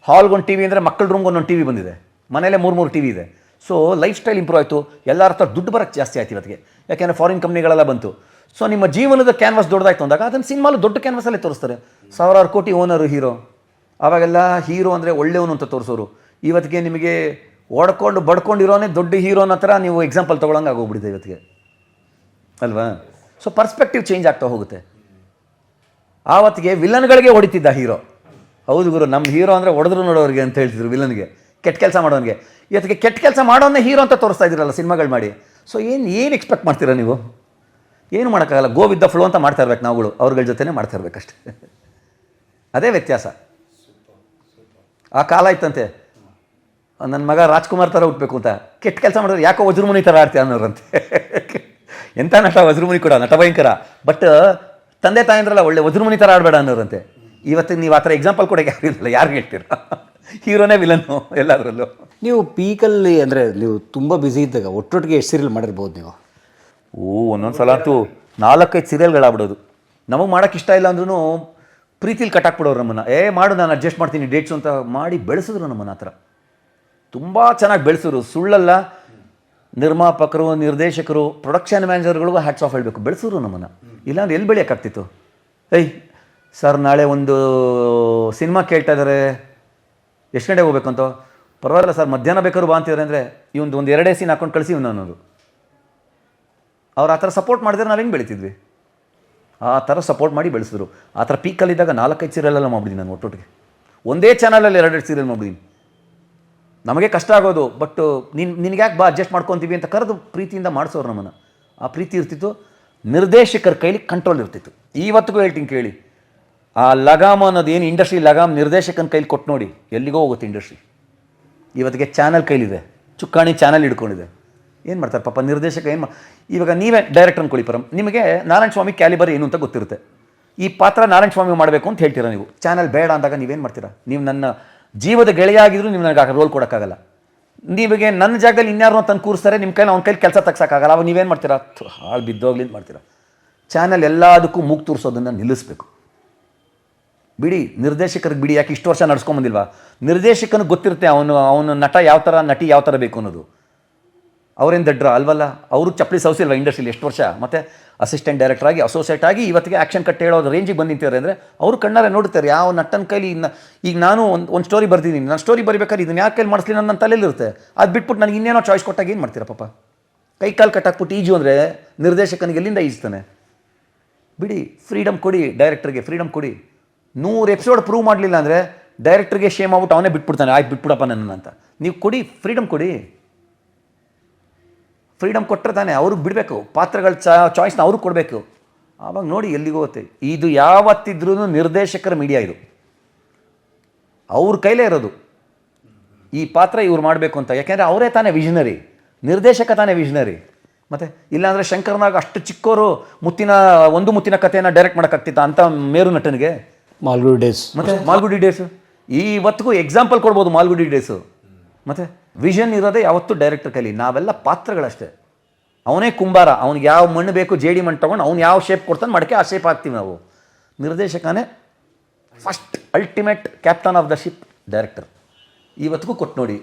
S3: ಹಾಲ್ಗೊಂದು ಟಿವಿ ಅಂದರೆ ಮಕ್ಕಳ ರೂಮ್ಗೆ ಒಂದೊಂದು ಟಿವಿ ಬಂದಿದೆ, ಮನೇಲೆ 3 ಟಿವಿ ಇದೆ. ಸೊ ಲೈಫ್ ಸ್ಟೈಲ್ ಇಂಪ್ರೂವ್ ಆಯಿತು, ಎಲ್ಲರ ಹತ್ರ ದುಡ್ಡು ಬರೋಕ್ಕೆ ಜಾಸ್ತಿ ಆಯ್ತು ಇವತ್ತಿಗೆ, ಯಾಕೆಂದರೆ ಫಾರಿನ್ ಕಂಪ್ನಿಗಳೆಲ್ಲ ಬಂತು. ಸೊ ನಿಮ್ಮ ಜೀವನದ ಕ್ಯಾನ್ವಾಸ್ ದೊಡ್ಡದಾಯ್ತು ಅಂದಾಗ ಅದನ್ನು ಸಿನಿಮಾಲು ದೊಡ್ಡ ಕ್ಯಾನ್ವಾಸಲ್ಲೇ ತೋರಿಸ್ತಾರೆ. 1000 ಕೋಟಿ ಓನರು ಹೀರೋ. ಆವಾಗೆಲ್ಲ ಹೀರೋ ಅಂದರೆ ಒಳ್ಳೆಯವನು ಅಂತ ತೋರಿಸೋರು. ಇವತ್ತಿಗೆ ನಿಮಗೆ ಓಡ್ಕೊಂಡು ಬಡ್ಕೊಂಡಿರೋನೇ ದೊಡ್ಡ ಹೀರೋನ ಹತ್ರ ನೀವು ಎಕ್ಸಾಂಪಲ್ ತೊಗೊಳಂಗೆ ಆಗೋಗ್ಬಿಟ್ಟಿದೆ ಇವತ್ತಿಗೆ ಅಲ್ವಾ. ಸೊ ಪರ್ಸ್ಪೆಕ್ಟಿವ್ ಚೇಂಜ್ ಆಗ್ತಾ ಹೋಗುತ್ತೆ. ಆವತ್ತಿಗೆ ವಿಲನ್ಗಳಿಗೆ ಹೊಡಿತಿದ್ದ ಹೀರೋ. ಹೌದು ಗುರು, ನಮ್ಮ ಹೀರೋ ಅಂದರೆ ಹೊಡೆದ್ರು ನೋಡೋರಿಗೆ ಅಂತ ಹೇಳ್ತಿದ್ರು ವಿಲನ್ಗೆ, ಕೆಟ್ಟ ಕೆಲಸ ಮಾಡೋನಿಗೆ. ಇವತ್ತಿಗೆ ಕೆಟ್ಟ ಕೆಲಸ ಮಾಡೋನೇ ಹೀರೋ ಅಂತ ತೋರಿಸ್ತಾ ಇದ್ದೀರಲ್ಲ ಸಿನಿಮಾಗಳು ಮಾಡಿ. ಸೊ ಏನು ಎಕ್ಸ್ಪೆಕ್ಟ್ ಮಾಡ್ತೀರಾ ನೀವು? ಏನು ಮಾಡೋಕ್ಕಾಗಲ್ಲ. ಗೋ ವಿತ್ ದ ಫ್ಲೋ ಅಂತ ಮಾಡ್ತಾ ಇರ್ಬೇಕು ನಾವುಗಳು, ಅವ್ರಗಳ ಜೊತೆನೇ ಮಾಡ್ತಾ ಇರ್ಬೇಕಷ್ಟೆ. ಅದೇ ವ್ಯತ್ಯಾಸ. ಆ ಕಾಲ ಇತ್ತಂತೆ, ನನ್ನ ಮಗ ರಾಜ್ಕುಮಾರ್ ಥರ ಹುಟ್ಟಬೇಕು ಅಂತ, ಕೆಟ್ಟ ಕೆಲಸ ಮಾಡಿದ್ರೆ ಯಾಕೋ ವಜ್ರಮುನಿ ಥರ ಆಡ್ತೀಯ ಅನ್ನೋರಂತೆ. ಎಂಥ ನಟ ವಜ್ರಮುನಿ ಕೂಡ, ನಟ ಭಯಂಕರ. ಬಟ್ ತಂದೆ ತಾಯಂದ್ರಲ್ಲ ಒಳ್ಳೆ ವಜ್ರಮುನಿ ಥರ ಆಡಬೇಡ ಅನ್ನೋರಂತೆ. ಇವತ್ತು ನೀವು ಆ ಥರ ಎಕ್ಸಾಂಪಲ್ ಕೊಡೋಕೆ ಯಾರು ಇರಲ್ಲ, ಯಾರು ಹೇಳ್ತೀರ? ಹೀರೋನೇ ವಿಲನ್ನು ಎಲ್ಲದರಲ್ಲೂ.
S4: ನೀವು ಪೀಕಲ್ಲಿ ಅಂದರೆ ನೀವು ತುಂಬ ಬ್ಯುಸಿ ಇದ್ದಾಗ ಒಟ್ಟೊಟ್ಟಿಗೆ ಎಷ್ಟು ಸೀರಿಯಲ್ ಮಾಡಿರ್ಬೋದು ನೀವು?
S3: ಒಂದೊಂದು ಸಲ ಅಂತೂ 4-5 ಸೀರಿಯಲ್ಗಳಾಗ್ಬಿಡೋದು. ನಮಗೆ ಮಾಡೋಕ್ಕೆ ಇಷ್ಟ ಇಲ್ಲ ಅಂದ್ರೂ ಪ್ರೀತಿಲಿ ಕಟ್ಟಾಕ್ಬಿಡೋರು ನಮ್ಮನ್ನು. ಮಾಡು ನಾನು ಅಡ್ಜಸ್ಟ್ ಮಾಡ್ತೀನಿ ಡೇಟ್ಸು ಅಂತ ಮಾಡಿ ಬೆಳೆಸಿದ್ರು ನಮ್ಮನ್ನು. ಆ ಥರ ತುಂಬ ಚೆನ್ನಾಗಿ ಬೆಳೆಸಿದ್ರು. ಸುಳ್ಳಲ್ಲ, ನಿರ್ಮಾಪಕರು, ನಿರ್ದೇಶಕರು, ಪ್ರೊಡಕ್ಷನ್ ಮ್ಯಾನೇಜರ್ಗಳಿಗೂ ಹ್ಯಾಟ್ಸ್ ಆಫ್ ಹೇಳಬೇಕು, ಬೆಳೆಸಿದ್ರು ನಮ್ಮನ್ನು. ಇಲ್ಲಾಂದ್ರೆ ಎಲ್ಲಿ ಬೆಳೆಯೋಕ್ಕಾಗ್ತಿತ್ತು? ಸರ್ ನಾಳೆ ಒಂದು ಸಿನಿಮಾ ಕೇಳ್ತಾ ಇದ್ದಾರೆ, ಎಷ್ಟು ಗಂಟೆಗೆ ಹೋಗ್ಬೇಕು ಅಂತ. ಪರವಾಗಿಲ್ಲ ಸರ್, ಮಧ್ಯಾಹ್ನ ಬೇಕಾದ್ರು ಬಾ ಅಂತಿದ್ದಾರೆ ಅಂದರೆ ಒಂದು 2 ಸೀನ್ ಹಾಕೊಂಡು ಕಳಿಸಿ ಇವನು ಅನ್ನೋದು. ಅವ್ರು ಆ ಥರ ಸಪೋರ್ಟ್ ಮಾಡಿದ್ರೆ ನಾವು ಹೆಂಗೆ ಬೆಳಿತಿದ್ವಿ? ಆ ಥರ ಸಪೋರ್ಟ್ ಮಾಡಿ ಬೆಳೆಸಿದ್ರು. ಆ ಥರ ಪೀಕಲ್ಲಿದ್ದಾಗ 4-5 ಸೀರಿಯಲೆಲ್ಲ ಮಾಡ್ಬಿದ್ದೀನಿ ನಾನು ಒಟ್ಟೊಟ್ಟಿಗೆ. ಒಂದೇ ಚಾನಲಲ್ಲಿ 2 ಸೀರಿಯಲ್ ಮಾಡ್ಬಿದ್ದೀನಿ. ನಮಗೆ ಕಷ್ಟ ಆಗೋದು, ಬಟ್ ನಿನಗೆ ಯಾಕೆ ಬಾ ಅಡ್ಜಸ್ಟ್ ಮಾಡ್ಕೊತೀವಿ ಅಂತ ಕರೆದು ಪ್ರೀತಿಯಿಂದ ಮಾಡಿಸೋರು ನಮ್ಮನ್ನು. ಆ ಪ್ರೀತಿ ಇರ್ತಿತ್ತು. ನಿರ್ದೇಶಕರ ಕೈಲಿ ಕಂಟ್ರೋಲ್ ಇರ್ತಿತ್ತು. ಇವತ್ತಿಗೂ ಹೇಳ್ತೀನಿ ಕೇಳಿ, ಆ ಲಗಾಮ್ ಅನ್ನೋದು ಏನು ಇಂಡಸ್ಟ್ರಿ ಲಗಾಮ್ ನಿರ್ದೇಶಕನ ಕೈಲಿ ಕೊಟ್ಟು ನೋಡಿ ಎಲ್ಲಿಗೋ ಹೋಗುತ್ತೆ ಇಂಡಸ್ಟ್ರಿ. ಇವತ್ತಿಗೆ ಚಾನಲ್ ಕೈಲಿದೆ, ಚುಕ್ಕಾಣಿ ಚಾನಲ್ ಹಿಡ್ಕೊಂಡಿದೆ. ಏನು ಮಾಡ್ತಾರೆ ಪಾಪ ನಿರ್ದೇಶಕ? ಇವಾಗ ನೀವೇ ಡೈರೆಕ್ಟರ್ ಅಂದ್ಕೊಳ್ಳಿ ಪರಂ, ನಿಮಗೆ ನಾರಾಯಣ ಸ್ವಾಮಿ ಕ್ಯಾಲಿಬರ್ ಏನು ಅಂತ ಗೊತ್ತಿರುತ್ತೆ. ಈ ಪಾತ್ರ ನಾರಾಯಣ ಸ್ವಾಮಿ ಮಾಡಬೇಕು ಅಂತ ಹೇಳ್ತೀರಾ ನೀವು. ಚಾನಲ್ ಬೇಡ ಅಂದಾಗ ನೀವೇನು ಮಾಡ್ತೀರಾ? ನೀವು ನನ್ನ ಜೀವದ ಗೆಳೆಯ ಆಗಿದ್ರು ನೀವು ನನಗೆ ರೋಲ್ ಕೊಡೋಕ್ಕಾಗಲ್ಲ. ನಿಮಗೆ ನನ್ನ ಜಾಗದಲ್ಲಿ ಇನ್ಯಾರನ್ನೋ ತಂದು ಕೂರಿಸ್ತಾರೆ, ನಿಮ್ಮ ಕೈಲಿ ಅವ್ನ ಕೈಲಿ ಕೆಲಸ ತಗ್ಸೋಕ್ಕಾಗಲ್ಲ. ಅವಾಗ ನೀವೇನು ಮಾಡ್ತೀರಾ? ಹಾಳು ಬಿದ್ದೋಗ್ಲಿ ಅಂತ ಮಾಡ್ತೀರಾ. ಚಾನಲ್ ಎಲ್ಲದಕ್ಕೂ ಮೂಗು ತೋರಿಸೋದನ್ನು ನಿಲ್ಲಿಸ್ಬೇಕು. ಬಿಡಿ, ನಿರ್ದೇಶಕರಿಗೆ ಬಿಡಿ. ಯಾಕೆ ಇಷ್ಟು ವರ್ಷ ನಡ್ಸ್ಕೊಂಬಂದಿಲ್ವಾ? ನಿರ್ದೇಶಕನಿಗೆ ಗೊತ್ತಿರುತ್ತೆ ಅವನು ನಟ ಯಾವ ಥರ, ನಟಿ ಯಾವ ಥರ ಬೇಕು ಅನ್ನೋದು. ಅವರೇನು ದಡ್ರ ಅಲ್ವಲ್ಲ, ಅವರು ಚಪ್ಪಲಿ ಸೌಸಿಲ್ವ ಇಂಡಸ್ಟ್ರಿಲಿ ಎಷ್ಟು ವರ್ಷ. ಮತ್ತು ಅಸಿಸ್ಟೆಂಟ್ ಡೈರೆಕ್ಟರ್ ಆಗಿ, ಅಸೋಸಿಯೇಟ್ ಆಗಿ, ಇವತ್ತಿಗೆ ಆ್ಯಕ್ಷನ್ ಕಟ್ ಹೇಳೋದು ರೇಂಜಿಗೆ ಬಂದು ನಿಂತಿದ್ದಾರೆ ಅಂದರೆ ಅವರು ಕಣ್ಣಾರೆ ನೋಡ್ತಾರೆ ಯಾವ ನಟನ ಕೈಲಿ. ಈಗ ನಾನು ಒಂದು ಸ್ಟೋರಿ ಬರ್ದಿದ್ದೀನಿ, ನಾನು ಸ್ಟೋರಿ ಬರೀಬೇಕಾದ್ರೆ ಇದನ್ನು ಯಾಕೆ ಕೈಲಿ ಮಾಡಿಸ್ಲಿ ನನ್ನ ತಲೆಯಲ್ಲಿರುತ್ತೆ. ಅದು ಬಿಟ್ಬಿಟ್ಟು ನನಗೆ ಇನ್ನೇನೋ ಚಾಯ್ಸ್ ಕೊಟ್ಟಾಗ ಏನು ಮಾಡ್ತೀರಾ ಪಾಪ? ಕೈ ಕಾಲು ಕಟ್ಟಾಕ್ಬಿಟ್ಟು ಈಜು ಅಂದರೆ ನಿರ್ದೇಶಕನಿಗೆ ಎಲ್ಲಿಂದ ಈಜ್ತಾನೆ? ಬಿಡಿ, ಫ್ರೀಡಮ್ ಕೊಡಿ, ಡೈರೆಕ್ಟರ್ಗೆ ಫ್ರೀಡಮ್ ಕೊಡಿ. 100 ಎಪಿಸೋಡ್ ಪ್ರೂವ್ ಮಾಡಲಿಲ್ಲ ಅಂದರೆ ಡೈರೆಕ್ಟರ್ಗೆ ಶೇಮ್ ಆಗ್ಬಿಟ್ಟು ಅವನೇ ಬಿಟ್ಬಿಡ್ತಾನೆ, ಆಯ್ತು ಬಿಟ್ಬಿಡಪ್ಪ ನನ್ನ ಅಂತ. ನೀವು ಕೊಡಿ, ಫ್ರೀಡಮ್ ಕೊಡಿ. ಫ್ರೀಡಮ್ ಕೊಟ್ಟರೆ ತಾನೆ ಅವ್ರಿಗೆ ಬಿಡಬೇಕು, ಪಾತ್ರಗಳ ಚಾಯ್ಸ್ನ ಅವ್ರಿಗೆ ಕೊಡಬೇಕು. ಆವಾಗ ನೋಡಿ ಎಲ್ಲಿಗೆ ಹೋಗುತ್ತೆ. ಇದು ಯಾವತ್ತಿದ್ರೂ ನಿರ್ದೇಶಕರ ಮೀಡಿಯಾ, ಇದು ಅವ್ರ ಕೈಲೇ ಇರೋದು. ಈ ಪಾತ್ರ ಇವ್ರು ಮಾಡಬೇಕು ಅಂತ, ಯಾಕೆಂದರೆ ಅವರೇ ತಾನೇ ವಿಷನರಿ, ನಿರ್ದೇಶಕ ತಾನೇ ವಿಷನರಿ. ಮತ್ತು ಇಲ್ಲಾಂದರೆ ಶಂಕರ್ನಾಗ ಅಷ್ಟು ಚಿಕ್ಕೋರು ಮುತ್ತಿನ ಕಥೆಯನ್ನು ಡೈರೆಕ್ಟ್ ಮಾಡೋಕ್ಕಾಗ್ತಿತ್ತ ಅಂತ ಮೇರು ನಟನಿಗೆ?
S4: ಮಾಲ್ಗುಡಿ ಡೇಸ್.
S3: ಮತ್ತು ಮಾಲ್ಗುಡಿ ಡೇಸು ಇವತ್ತಿಗೂ ಎಕ್ಸಾಂಪಲ್ ಕೊಡ್ಬೋದು. ಮಾಲ್ಗುಡಿ ಡೇಸು ಮತ್ತು ವಿಷನ್ ಇರೋದೇ ಯಾವತ್ತೂ ಡೈರೆಕ್ಟರ್ ಕೈಲಿ. ನಾವೆಲ್ಲ ಪಾತ್ರಗಳಷ್ಟೇ. ಅವನೇ ಕುಂಬಾರ, ಅವ್ನಿಗೆ ಯಾವ ಮಣ್ಣು ಬೇಕು ಜೇಡಿ ಮಣ್ಣು ತೊಗೊಂಡು ಅವ್ನು ಯಾವ ಶೇಪ್ ಕೊಡ್ತಾನೆ ಮಡಕೆ ಆ ಶೇಪ್ ಹಾಕ್ತೀವಿ ನಾವು. ನಿರ್ದೇಶಕನೇ first ultimate captain of the ship director. ಇವತ್ತಿಗೂ ಕೊಟ್ಟು ನೋಡಿ,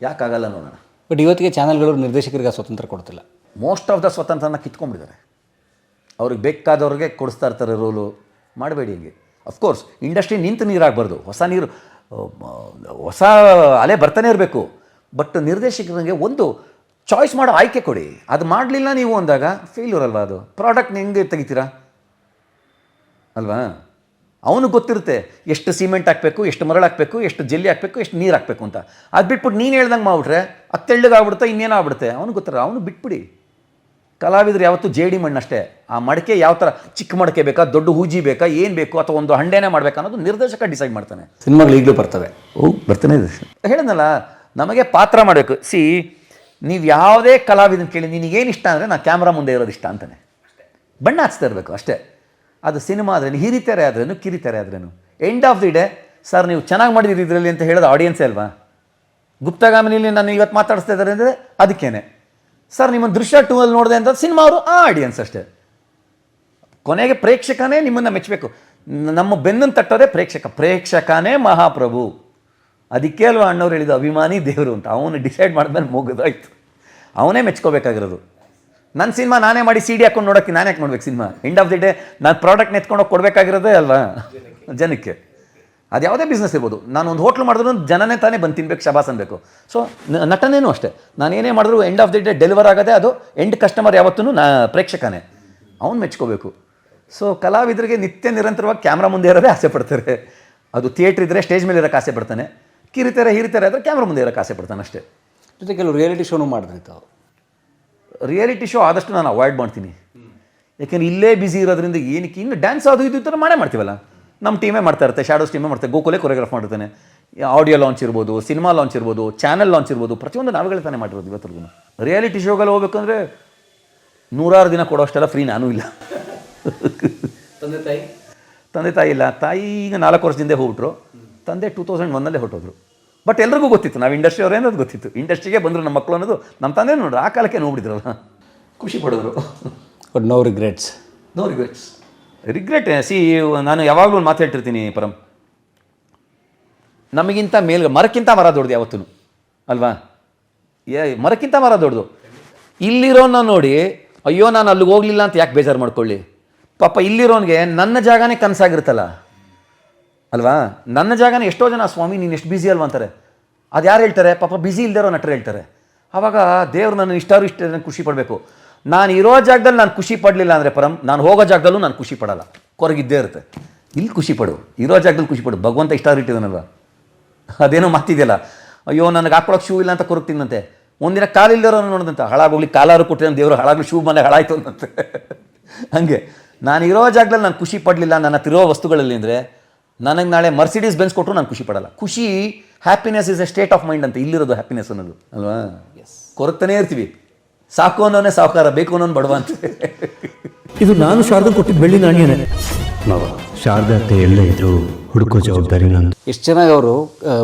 S3: ಯಾಕಾಗಲ್ಲ ನೋಡೋಣ.
S4: ಬಟ್ ಇವತ್ತಿಗೆ ಚಾನಲ್ಗಳು ನಿರ್ದೇಶಕರಿಗೆ ಸ್ವತಂತ್ರ ಕೊಡ್ತಿಲ್ಲ.
S3: ಮೋಸ್ಟ್ ಆಫ್ ದ ಸ್ವತಂತ್ರನ ಕಿತ್ಕೊಂಡ್ಬಿಟ್ಟಿದ್ದಾರೆ. ಅವ್ರಿಗೆ ಬೇಕಾದವ್ರಿಗೆ ಕೊಡಿಸ್ತಾ ಇರ್ತಾರೆ ರೋಲು. ಮಾಡಬೇಡಿ ಹಿಂಗೆ. ಅಫ್ಕೋರ್ಸ್ ಇಂಡಸ್ಟ್ರಿ ನಿಂತು ನೀರಾಗಬಾರ್ದು, ಹೊಸ ಅಲೆ ಬರ್ತಾನೆ ಇರಬೇಕು. ಬಟ್ ನಿರ್ದೇಶಕರಿಗೆ ಒಂದು ಚಾಯ್ಸ್ ಮಾಡೋ ಆಯ್ಕೆ ಕೊಡಿ. ಅದು ಮಾಡಲಿಲ್ಲ ನೀವು ಅಂದಾಗ ಫೇಲ್ಯೂರ್ ಅಲ್ವಾ ಅದು? ಪ್ರಾಡಕ್ಟ್ನ ಹೆಂಗೆ ತೆಗಿತೀರಾ ಅಲ್ವಾ? ಅವನಿಗೆ ಗೊತ್ತಿರುತ್ತೆ ಎಷ್ಟು ಸಿಮೆಂಟ್ ಹಾಕಬೇಕು, ಎಷ್ಟು ಮರಳು ಹಾಕಬೇಕು, ಎಷ್ಟು ಜಲ್ಲಿ ಹಾಕಬೇಕು, ಎಷ್ಟು ನೀರು ಹಾಕಬೇಕು ಅಂತ. ಅದು ಬಿಟ್ಬಿಟ್ಟು ನೀನು ಹೇಳ್ದಂಗೆ ಮಾಡ್ಬಿಟ್ರೆ ಅದು ತೆಳ್ಳಗಾಗ್ಬಿಡುತ್ತೆ, ಇನ್ನೇನೋ ಆಗ್ಬಿಡುತ್ತೆ. ಅವ್ನಿಗೆ ಗೊತ್ತಿರ, ಅವನು ಬಿಟ್ಬಿಡಿ. ಕಲಾವಿದರು ಯಾವತ್ತೂ ಜೇಡಿ ಮಣ್ಣಷ್ಟೇ. ಆ ಮಡಕೆ ಯಾವ ಥರ, ಚಿಕ್ಕ ಮಡಕೆ ಬೇಕಾ, ದೊಡ್ಡ ಹೂಜಿ ಬೇಕಾ, ಏನು ಬೇಕು, ಅಥವಾ ಒಂದು ಹಂಡೆನೇ ಮಾಡಬೇಕಾ ಅನ್ನೋದು ನಿರ್ದೇಶಕ ಡಿಸೈಡ್ ಮಾಡ್ತಾನೆ.
S4: ಸಿನಿಮಾಗಳು ಈಗಲೂ ಬರ್ತವೆ.
S3: ಬರ್ತಾನೆ ಇದೆ. ಹೇಳಿದ್ನಲ್ಲ, ನಮಗೆ ಪಾತ್ರ ಮಾಡಬೇಕು. ನೀವು ಯಾವುದೇ ಕಲಾವಿದನ ಕೇಳಿ ನಿನಗೇನು ಇಷ್ಟ ಅಂದರೆ ನಾನು ಕ್ಯಾಮ್ರಾ ಮುಂದೆ ಇರೋದು ಇಷ್ಟ ಅಂತಾನೆ. ಬಣ್ಣ ಹಚ್ತಾ ಇರಬೇಕು ಅಷ್ಟೇ. ಅದು ಸಿನಿಮಾ ಆದ್ರೇನು, ಹಿರಿತೆರೆ ಆದ್ರೇನು, ಕಿರಿತೆರೆ ಆದ್ರೇನು, end of the day sir ನೀವು ಚೆನ್ನಾಗಿ ಮಾಡಿದಿರಿ ಇದರಲ್ಲಿ ಅಂತ ಹೇಳೋದು ಆಡಿಯನ್ಸೇ ಅಲ್ವಾ? ಗುಪ್ತಗಾಮಿನಿಯಲ್ಲಿ ನಾನು ಇವತ್ತು ಮಾತಾಡಿಸ್ತಾ ಇದ್ದಾರೆ ಅಂದರೆ ಅದಕ್ಕೇನೆ. ಸರ್ ನಿಮ್ಮ ದೃಶ್ಯ 2 ಅಲ್ಲಿ ನೋಡಿದೆ ಅಂತ ಸಿನಿಮಾ ಅವರು ಆಡಿಯನ್ಸ್ ಅಷ್ಟೇ. ಕೊನೆಗೆ ಪ್ರೇಕ್ಷಕನೇ ನಿಮ್ಮನ್ನು ಮೆಚ್ಚಬೇಕು. ನಮ್ಮ ಬೆನ್ನನ್ನು ತಟ್ಟೋದೇ ಪ್ರೇಕ್ಷಕನೇ ಮಹಾಪ್ರಭು. ಅದಕ್ಕೆ ಅಲ್ವಾ ಅಣ್ಣವ್ರು ಹೇಳಿದ್ದು ಅಭಿಮಾನಿ ದೇವರು ಅಂತ. ಅವನು ಡಿಸೈಡ್ ಮಾಡಿದ್ಮೇಲೆ ಮುಗಿದಾಯ್ತು. ಅವನೇ ಮೆಚ್ಕೋಬೇಕಾಗಿರೋದು. ನನ್ನ ಸಿನಿಮಾ ನಾನೇ ಮಾಡಿ CD ಹಾಕೊಂಡು ನೋಡೋಕ್ಕೆ ನಾನೇ ಯಾಕೆ ನೋಡ್ಬೇಕು cinema? End of the day ನಾನು ಪ್ರಾಡಕ್ಟ್ನ ಎತ್ಕೊಂಡೋಗಿ ಕೊಡಬೇಕಾಗಿರೋದೇ ಅಲ್ವಾ ಜನಕ್ಕೆ. ಅದು ಯಾವುದೇ ಬಿಸ್ನೆಸ್ ಇರ್ಬೋದು. ನಾನು ಒಂದು ಹೋಟ್ಲು ಮಾಡಿದ್ರು ಜನನೇ ತಾನೇ ಬಂದು ತಿನ್ಬೇಕು, ಶಬಾಸ್ ಅನ್ಬೇಕು. ಸೊ ನಟನೇನು ಅಷ್ಟೇ, ನಾನು ಏನೇ ಮಾಡಿದ್ರು end of the day deliver ಆಗೋದೇ ಅದು ಎಂಡ್ ಕಸ್ಟಮರ್ ಯಾವತ್ತೂ ಪ್ರೇಕ್ಷಕನೇ, ಅವ್ನು ಮೆಚ್ಕೋಬೇಕು. ಸೊ ಕಲಾವಿದರಿಗೆ ನಿತ್ಯ ನಿರಂತರವಾಗಿ ಕ್ಯಾಮ್ರಾ ಮುಂದೆ ಇರೋದೇ ಆಸೆ ಪಡ್ತಾರೆ. ಅದು ಥಿಯೇಟ್ರ್ ಇದ್ದರೆ ಸ್ಟೇಜ್ ಮೇಲೆ ಇರೋಕ್ಕೆ ಆಸೆ ಪಡ್ತಾನೆ, ಹಿರಿತೆರೆ ಆದರೆ ಕ್ಯಾಮ್ರಾ ಮುಂದೆ ಇರೋಕ್ಕೆ ಆಸೆ ಪಡ್ತಾನೆ ಅಷ್ಟೇ.
S4: ಜೊತೆ ಕೆಲವು ರಿಯಾಲಿಟಿ ಶೋನು ಮಾಡಿದ್ರಿ ತಾವು.
S3: ರಿಯಾಲಿಟಿ ಶೋ ಆದಷ್ಟು ನಾನು ಅವಾಯ್ಡ್ ಮಾಡ್ತೀನಿ. ಯಾಕೆಂದ್ರೆ ಇಲ್ಲೇ ಬ್ಯುಸಿ ಇರೋದ್ರಿಂದ ಏನಕ್ಕೆ, ಇನ್ನು ಡ್ಯಾನ್ಸ್ ಅದು ಇದು ಥರ ಮಾಡೇ ಮಾಡ್ತೀವಲ್ಲ, ನಮ್ಮ ಟೀಮೇ ಮಾಡ್ತಾ ಇರುತ್ತೆ, ಶಾಡೋಸ್ ಟೀಮೇ ಮಾಡ್ತಾರೆ, ಗೋಕುಲೇ ಕೊರಿಯೋಗ್ರಾಫ್ ಮಾಡಿರ್ತಾನೆ. ಆಡಿಯೋ ಲಾಂಚ್ ಇರ್ಬೋದು, ಸಿನಿಮಾ ಲಾಂಚ್ ಇರ್ಬೋದು, ಚಾನಲ್ ಲಾಂಚ್ ಇರ್ಬೋದು, ಪ್ರತಿಯೊಂದು ನಾವುಗಳೇ ತಾನೇ ಮಾಡಿರೋದು ಇವತ್ತಿಗೂ. ರಿಯಾಲಿಟಿ ಶೋಗೆಲ್ಲ ಹೋಗ್ಬೇಕಂದ್ರೆ 100 ದಿನ ಕೊಡೋಷ್ಟೆಲ್ಲ ಫ್ರೀ ನಾನೂ ಇಲ್ಲ. ತಂದೆ ತಾಯಿ ಇಲ್ಲ. ತಾಯಿ ಈಗ 4 ವರ್ಷದಿಂದ ಹೋಗ್ಬಿಟ್ರು. ತಂದೆ 2001 ಹೊರಟೋದ್ರು. ಬಟ್ ಎಲ್ರಿಗೂ ಗೊತ್ತಿತ್ತು ನಾವು ಇಂಡಸ್ಟ್ರಿ ಅವರೇ ಅನ್ನೋದು ಗೊತ್ತಿತ್ತು. ಇಂಡಸ್ಟ್ರಿಗೆ ಬಂದರು ನಮ್ಮ ಮಕ್ಕಳು ಅನ್ನೋದು ನಮ್ಮ ತಂದೆ ನೋಡ್ರಿ ಆ ಕಾಲಕ್ಕೆ ನೋಡ್ಬಿಟ್ಟಿದ್ರಲ್ಲ, ಖುಷಿ ಪಡೋರು.
S4: But no regrets.
S3: ರಿಗ್ರೆಟ್ ನಾನು ಯಾವಾಗಲೂ ಒಂದು ಮಾತು ಹೇಳ್ತಿರ್ತೀನಿ ಪರಂ, ನಮಗಿಂತ ಮರಕ್ಕಿಂತ ಮರ ದೊಡ್ಡದು ಯಾವತ್ತೂ ಅಲ್ವಾ? ಮರಕ್ಕಿಂತ ಮರ ದೊಡ್ಡದು. ಇಲ್ಲಿರೋನ್ನ ನೋಡಿ ಅಯ್ಯೋ ನಾನು ಅಲ್ಲಿಗೆ ಹೋಗಲಿಲ್ಲ ಅಂತ ಯಾಕೆ ಬೇಜಾರು ಮಾಡ್ಕೊಳ್ಳಿ. ಪಾಪ ಇಲ್ಲಿರೋನಿಗೆ ನನ್ನ ಜಾಗನೇ ಕನಸಾಗಿರುತ್ತಲ್ಲ ಅಲ್ವಾ? ನನ್ನ ಜಾಗನೇ ಎಷ್ಟೋ ಜನ ಸ್ವಾಮಿ ನೀನು ಎಷ್ಟು ಬ್ಯುಸಿ ಅಲ್ವಾ ಅಂತಾರೆ. ಅದು ಯಾರು ಹೇಳ್ತಾರೆ? ಪಾಪ ಬ್ಯುಸಿ ಇಲ್ದಿರೋ ನಟರು ಹೇಳ್ತಾರೆ. ಆವಾಗ ದೇವ್ರು ನನ್ನ ಇಷ್ಟ ಖುಷಿ ಪಡಬೇಕು. ನಾನು ಇರೋ ಜಾಗದಲ್ಲಿ ನಾನು ಖುಷಿ ಪಡಲಿಲ್ಲ ಅಂದರೆ ಪರಂ, ನಾನು ಹೋಗೋ ಜಾಗದಲ್ಲೂ ನಾನು ಖುಷಿ ಪಡಲ್ಲ. ಕೊರಗಿದ್ದೇ ಇರುತ್ತೆ. ಇಲ್ಲಿ ಖುಷಿ ಪಡು, ಇರೋ ಜಾಗದಲ್ಲಿ ಖುಷಿ ಪಡು. ಭಗವಂತ ಇಷ್ಟ ಇಟ್ಟಿದ್ದಾನಲ್ವ, ಅದೇನೋ ಮಾತಿದೆಯಲ್ಲ, ಅಯ್ಯೋ ನನಗೆ ಹಾಕೊಳಕ್ಕೆ ಶೂ ಇಲ್ಲ ಅಂತ ಕೊರಗ್ತೀನಂತೆ. ಒಂದಿನ ಕಾಲಿಲ್ದಿರೋ ನೋಡಿದಂತ ಹಾಳಾಗೋಗ್ಲಿ ಕಾಲಾರು ಕೊಟ್ಟಿರೋ ದೇವರು ಹಾಳಾಗಲಿ ಶೂ ಮನೆ ಹಾಳಾಯ್ತು ಅಂತೆ. ಹಾಗೆ ನಾನು ಇರೋ ಜಾಗದಲ್ಲಿ ನಾನು ಖುಷಿ ಪಡಲಿಲ್ಲ ನನ್ನ ತಿರೋ ವಸ್ತುಗಳಲ್ಲಿ ಅಂದರೆ ನನಗೆ ನಾಳೆ ಮರ್ಸಿಡೀಸ್ ಬೆನ್ಸ್ ಕೊಟ್ಟರು ನಾನು ಖುಷಿ ಪಡಲ್ಲ. ಖುಷಿ happiness is A state of mind ಅಂತ ಇಲ್ಲಿರೋದು ಹ್ಯಾಪಿನೆಸ್ ಅನ್ನೋದು ಅಲ್ವಾ? ಕೊರಗ್ತಾನೇ ಇರ್ತೀವಿ. ಸಾಕು ಅನ್ನೋನೇ ಸಾಹುಕಾರ, ಬೇಕು ಅನ್ನೋನು ಬಡವ ಅಂತ.
S2: ಇದು ನಾನು ಶಾರದಾ ಕೊಟ್ಟಿದ್ದು ಬೆಳ್ಳಿ ನಾಣ್ಯನೇ. ಶಾರದಾ ಅಂತ ಎಲ್ಲೇ ಇದ್ರು ಹುಡುಕೋ ಜವಾಬ್ದಾರಿ ನಂದು.
S4: ಎಷ್ಟು ಚೆನ್ನಾಗಿ ಅವರು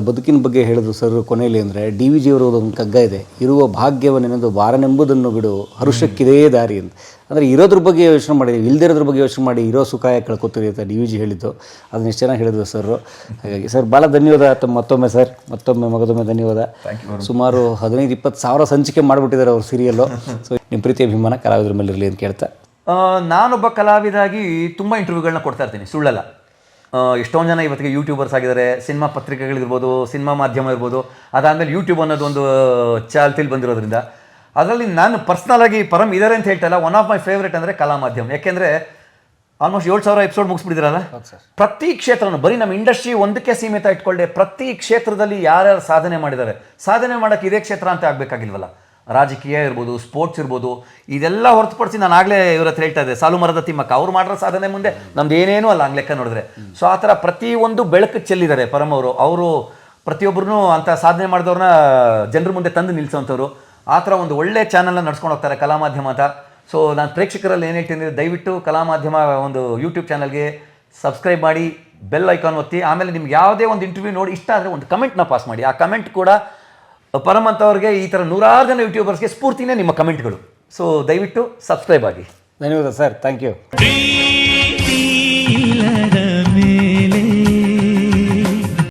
S4: ಬದುಕಿನ ಬಗ್ಗೆ ಹೇಳಿದ್ರು ಸರ್ ಕೊನೆಯಲ್ಲಿ. ಅಂದರೆ DVG ಅವರದು ಒಂದು ಕಗ್ಗ ಇದೆ, ಇರುವ ಭಾಗ್ಯವನ್ನೆನ್ನೋದು ಬಾರನೆಂಬುದನ್ನು ಬಿಡು ಹರುಷಕ್ಕಿದೇ ದಾರಿ ಅಂತ. ಅಂದರೆ ಇರೋದ್ರ ಬಗ್ಗೆ ಯೋಚನೆ ಮಾಡಿ, ಇಲ್ದಿರೋದ್ರ ಬಗ್ಗೆ ಯೋಚನೆ ಮಾಡಿ ಇರೋ ಸುಖ ಕಳ್ಕೊತೀರಿ ಅಂತ DVG ಹೇಳಿದ್ದು. ಅದನ್ನ ಎಷ್ಟು ಚೆನ್ನಾಗಿ ಹೇಳಿದ್ರು ಸರ್. ಹಾಗಾಗಿ ಸರ್ ಭಾಳ ಧನ್ಯವಾದ ಮತ್ತೊಮ್ಮೆ ಸರ್, ಮಗದೊಮ್ಮೆ ಧನ್ಯವಾದ. ಸುಮಾರು 15-20 ಸಾವಿರ ಸಂಚಿಕೆ ಮಾಡಿಬಿಟ್ಟಿದ್ದಾರೆ ಅವ್ರ ಸೀರಿಯಲ್ಲು. ಸೊ ನಿಮ್ಮ ಪ್ರೀತಿ ಅಭಿಮಾನ ಕಲಾವಿದರ ಮೇಲೆ ಇರಲಿ ಅಂತ ಕೇಳ್ತಾ,
S3: ನಾನೊಬ್ಬ ಕಲಾವಿದಾಗಿ ತುಂಬ ಇಂಟರ್ವ್ಯೂಗಳನ್ನ ಕೊಡ್ತಾ ಇರ್ತೀನಿ, ಸುಳ್ಳಲ್ಲ. ಎಷ್ಟೊಂದು ಜನ ಇವತ್ತಿಗೆ ಯೂಟ್ಯೂಬರ್ಸ್ ಆಗಿದ್ದಾರೆ. ಸಿನಿಮಾ ಪತ್ರಿಕೆಗಳಿರ್ಬೋದು, ಸಿನಿಮಾ ಮಾಧ್ಯಮ ಇರ್ಬೋದು, ಅದಾದಮೇಲೆ ಯೂಟ್ಯೂಬ್ ಅನ್ನೋದು ಒಂದು ಚಾಲ್ತಿಲಿ ಬಂದಿರೋದ್ರಿಂದ ಅದರಲ್ಲಿ ನಾನು ಪರ್ಸ್ನಲಾಗಿ ಪರಂ ಇದ್ದಾರೆ ಅಂತ ಹೇಳ್ತಲ್ಲ, ಒನ್ ಆಫ್ ಮೈ ಫೇವ್ರೇಟ್ ಅಂದರೆ ಕಲಾ ಮಾಧ್ಯಮ. ಯಾಕೆಂದರೆ ಆಲ್ಮೋಸ್ಟ್ 7,000 ಎಪಿಸೋಡ್ ಮುಗಿಸ್ಬಿಟ್ಟಿದ್ರಲ್ಲ. ಪ್ರತಿ ಕ್ಷೇತ್ರನೂ ಬರೀ ನಮ್ಮ ಇಂಡಸ್ಟ್ರಿ ಒಂದಕ್ಕೆ ಸೀಮಿತ ಇಟ್ಕೊಳ್ಳೆ, ಪ್ರತಿ ಕ್ಷೇತ್ರದಲ್ಲಿ ಯಾರ್ಯಾರು ಸಾಧನೆ ಮಾಡಿದ್ದಾರೆ. ಸಾಧನೆ ಮಾಡೋಕ್ಕೆ ಇದೇ ಕ್ಷೇತ್ರ ಅಂತ ಆಗಬೇಕಾಗಿಲ್ವಲ್ಲ. ರಾಜಕೀಯ ಇರ್ಬೋದು, ಸ್ಪೋರ್ಟ್ಸ್ ಇರ್ಬೋದು, ಇದೆಲ್ಲ ಹೊರತುಪಡಿಸಿ ನಾನು ಆಗಲೇ ಇವ್ರ ಹತ್ರ ಹೇಳ್ತಾ ಇದ್ದೆ, ಸಾಲು ಮರದ ತಿಮ್ಮಕ್ಕ ಅವ್ರು ಮಾಡಿರೋ ಸಾಧನೆ ಮುಂದೆ ನಮ್ದು ಏನೇನೂ ಅಲ್ಲ ಹಂಗೆ ಲೆಕ್ಕ ನೋಡಿದ್ರೆ. ಸೊ ಆ ಥರ ಪ್ರತಿಯೊಂದು ಬೆಳಕು ಚೆಲ್ಲಿದ್ದಾರೆ ಪರಂ ಅವರು ಪ್ರತಿಯೊಬ್ಬರೂ ಅಂಥ ಸಾಧನೆ ಮಾಡಿದವ್ರನ್ನ ಜನರ ಮುಂದೆ ತಂದು ನಿಲ್ಲಿಸೋವಂಥವ್ರು. ಆ ಥರ ಒಂದು ಒಳ್ಳೆ ಚಾನಲ್ನ ನಡ್ಸ್ಕೊಂಡು ಹೋಗ್ತಾರೆ ಕಲಾ ಮಾಧ್ಯಮ ಅಂತ. ಸೊ ನಾನು ಪ್ರೇಕ್ಷಕರಲ್ಲಿ ಏನು ಹೇಳ್ತೀನಿ, ದಯವಿಟ್ಟು ಕಲಾ ಮಾಧ್ಯಮ ಒಂದು ಯೂಟ್ಯೂಬ್ ಚಾನಲ್ಗೆ ಸಬ್ಸ್ಕ್ರೈಬ್ ಮಾಡಿ, ಬೆಲ್ ಐಕಾನ್ ಒತ್ತಿ. ಆಮೇಲೆ ನಿಮ್ಗೆ ಯಾವುದೇ ಒಂದು ಇಂಟರ್ವ್ಯೂ ನೋಡಿ ಇಷ್ಟ ಆದರೆ ಒಂದು ಕಮೆಂಟ್ನ ಪಾಸ್ ಮಾಡಿ. ಆ ಕಮೆಂಟ್ ಕೂಡ ಪರಮ್ ಅಂತವ್ರಿಗೆ, ಈ ಥರ 100 ಜನ ಯೂಟ್ಯೂಬರ್ಸ್ಗೆ ಸ್ಫೂರ್ತಿನೇ ನಿಮ್ಮ ಕಮೆಂಟ್ಗಳು. ಸೊ ದಯವಿಟ್ಟು ಸಬ್ಸ್ಕ್ರೈಬ್ ಆಗಿ.
S4: ಧನ್ಯವಾದ ಸರ್, ಥ್ಯಾಂಕ್ ಯು.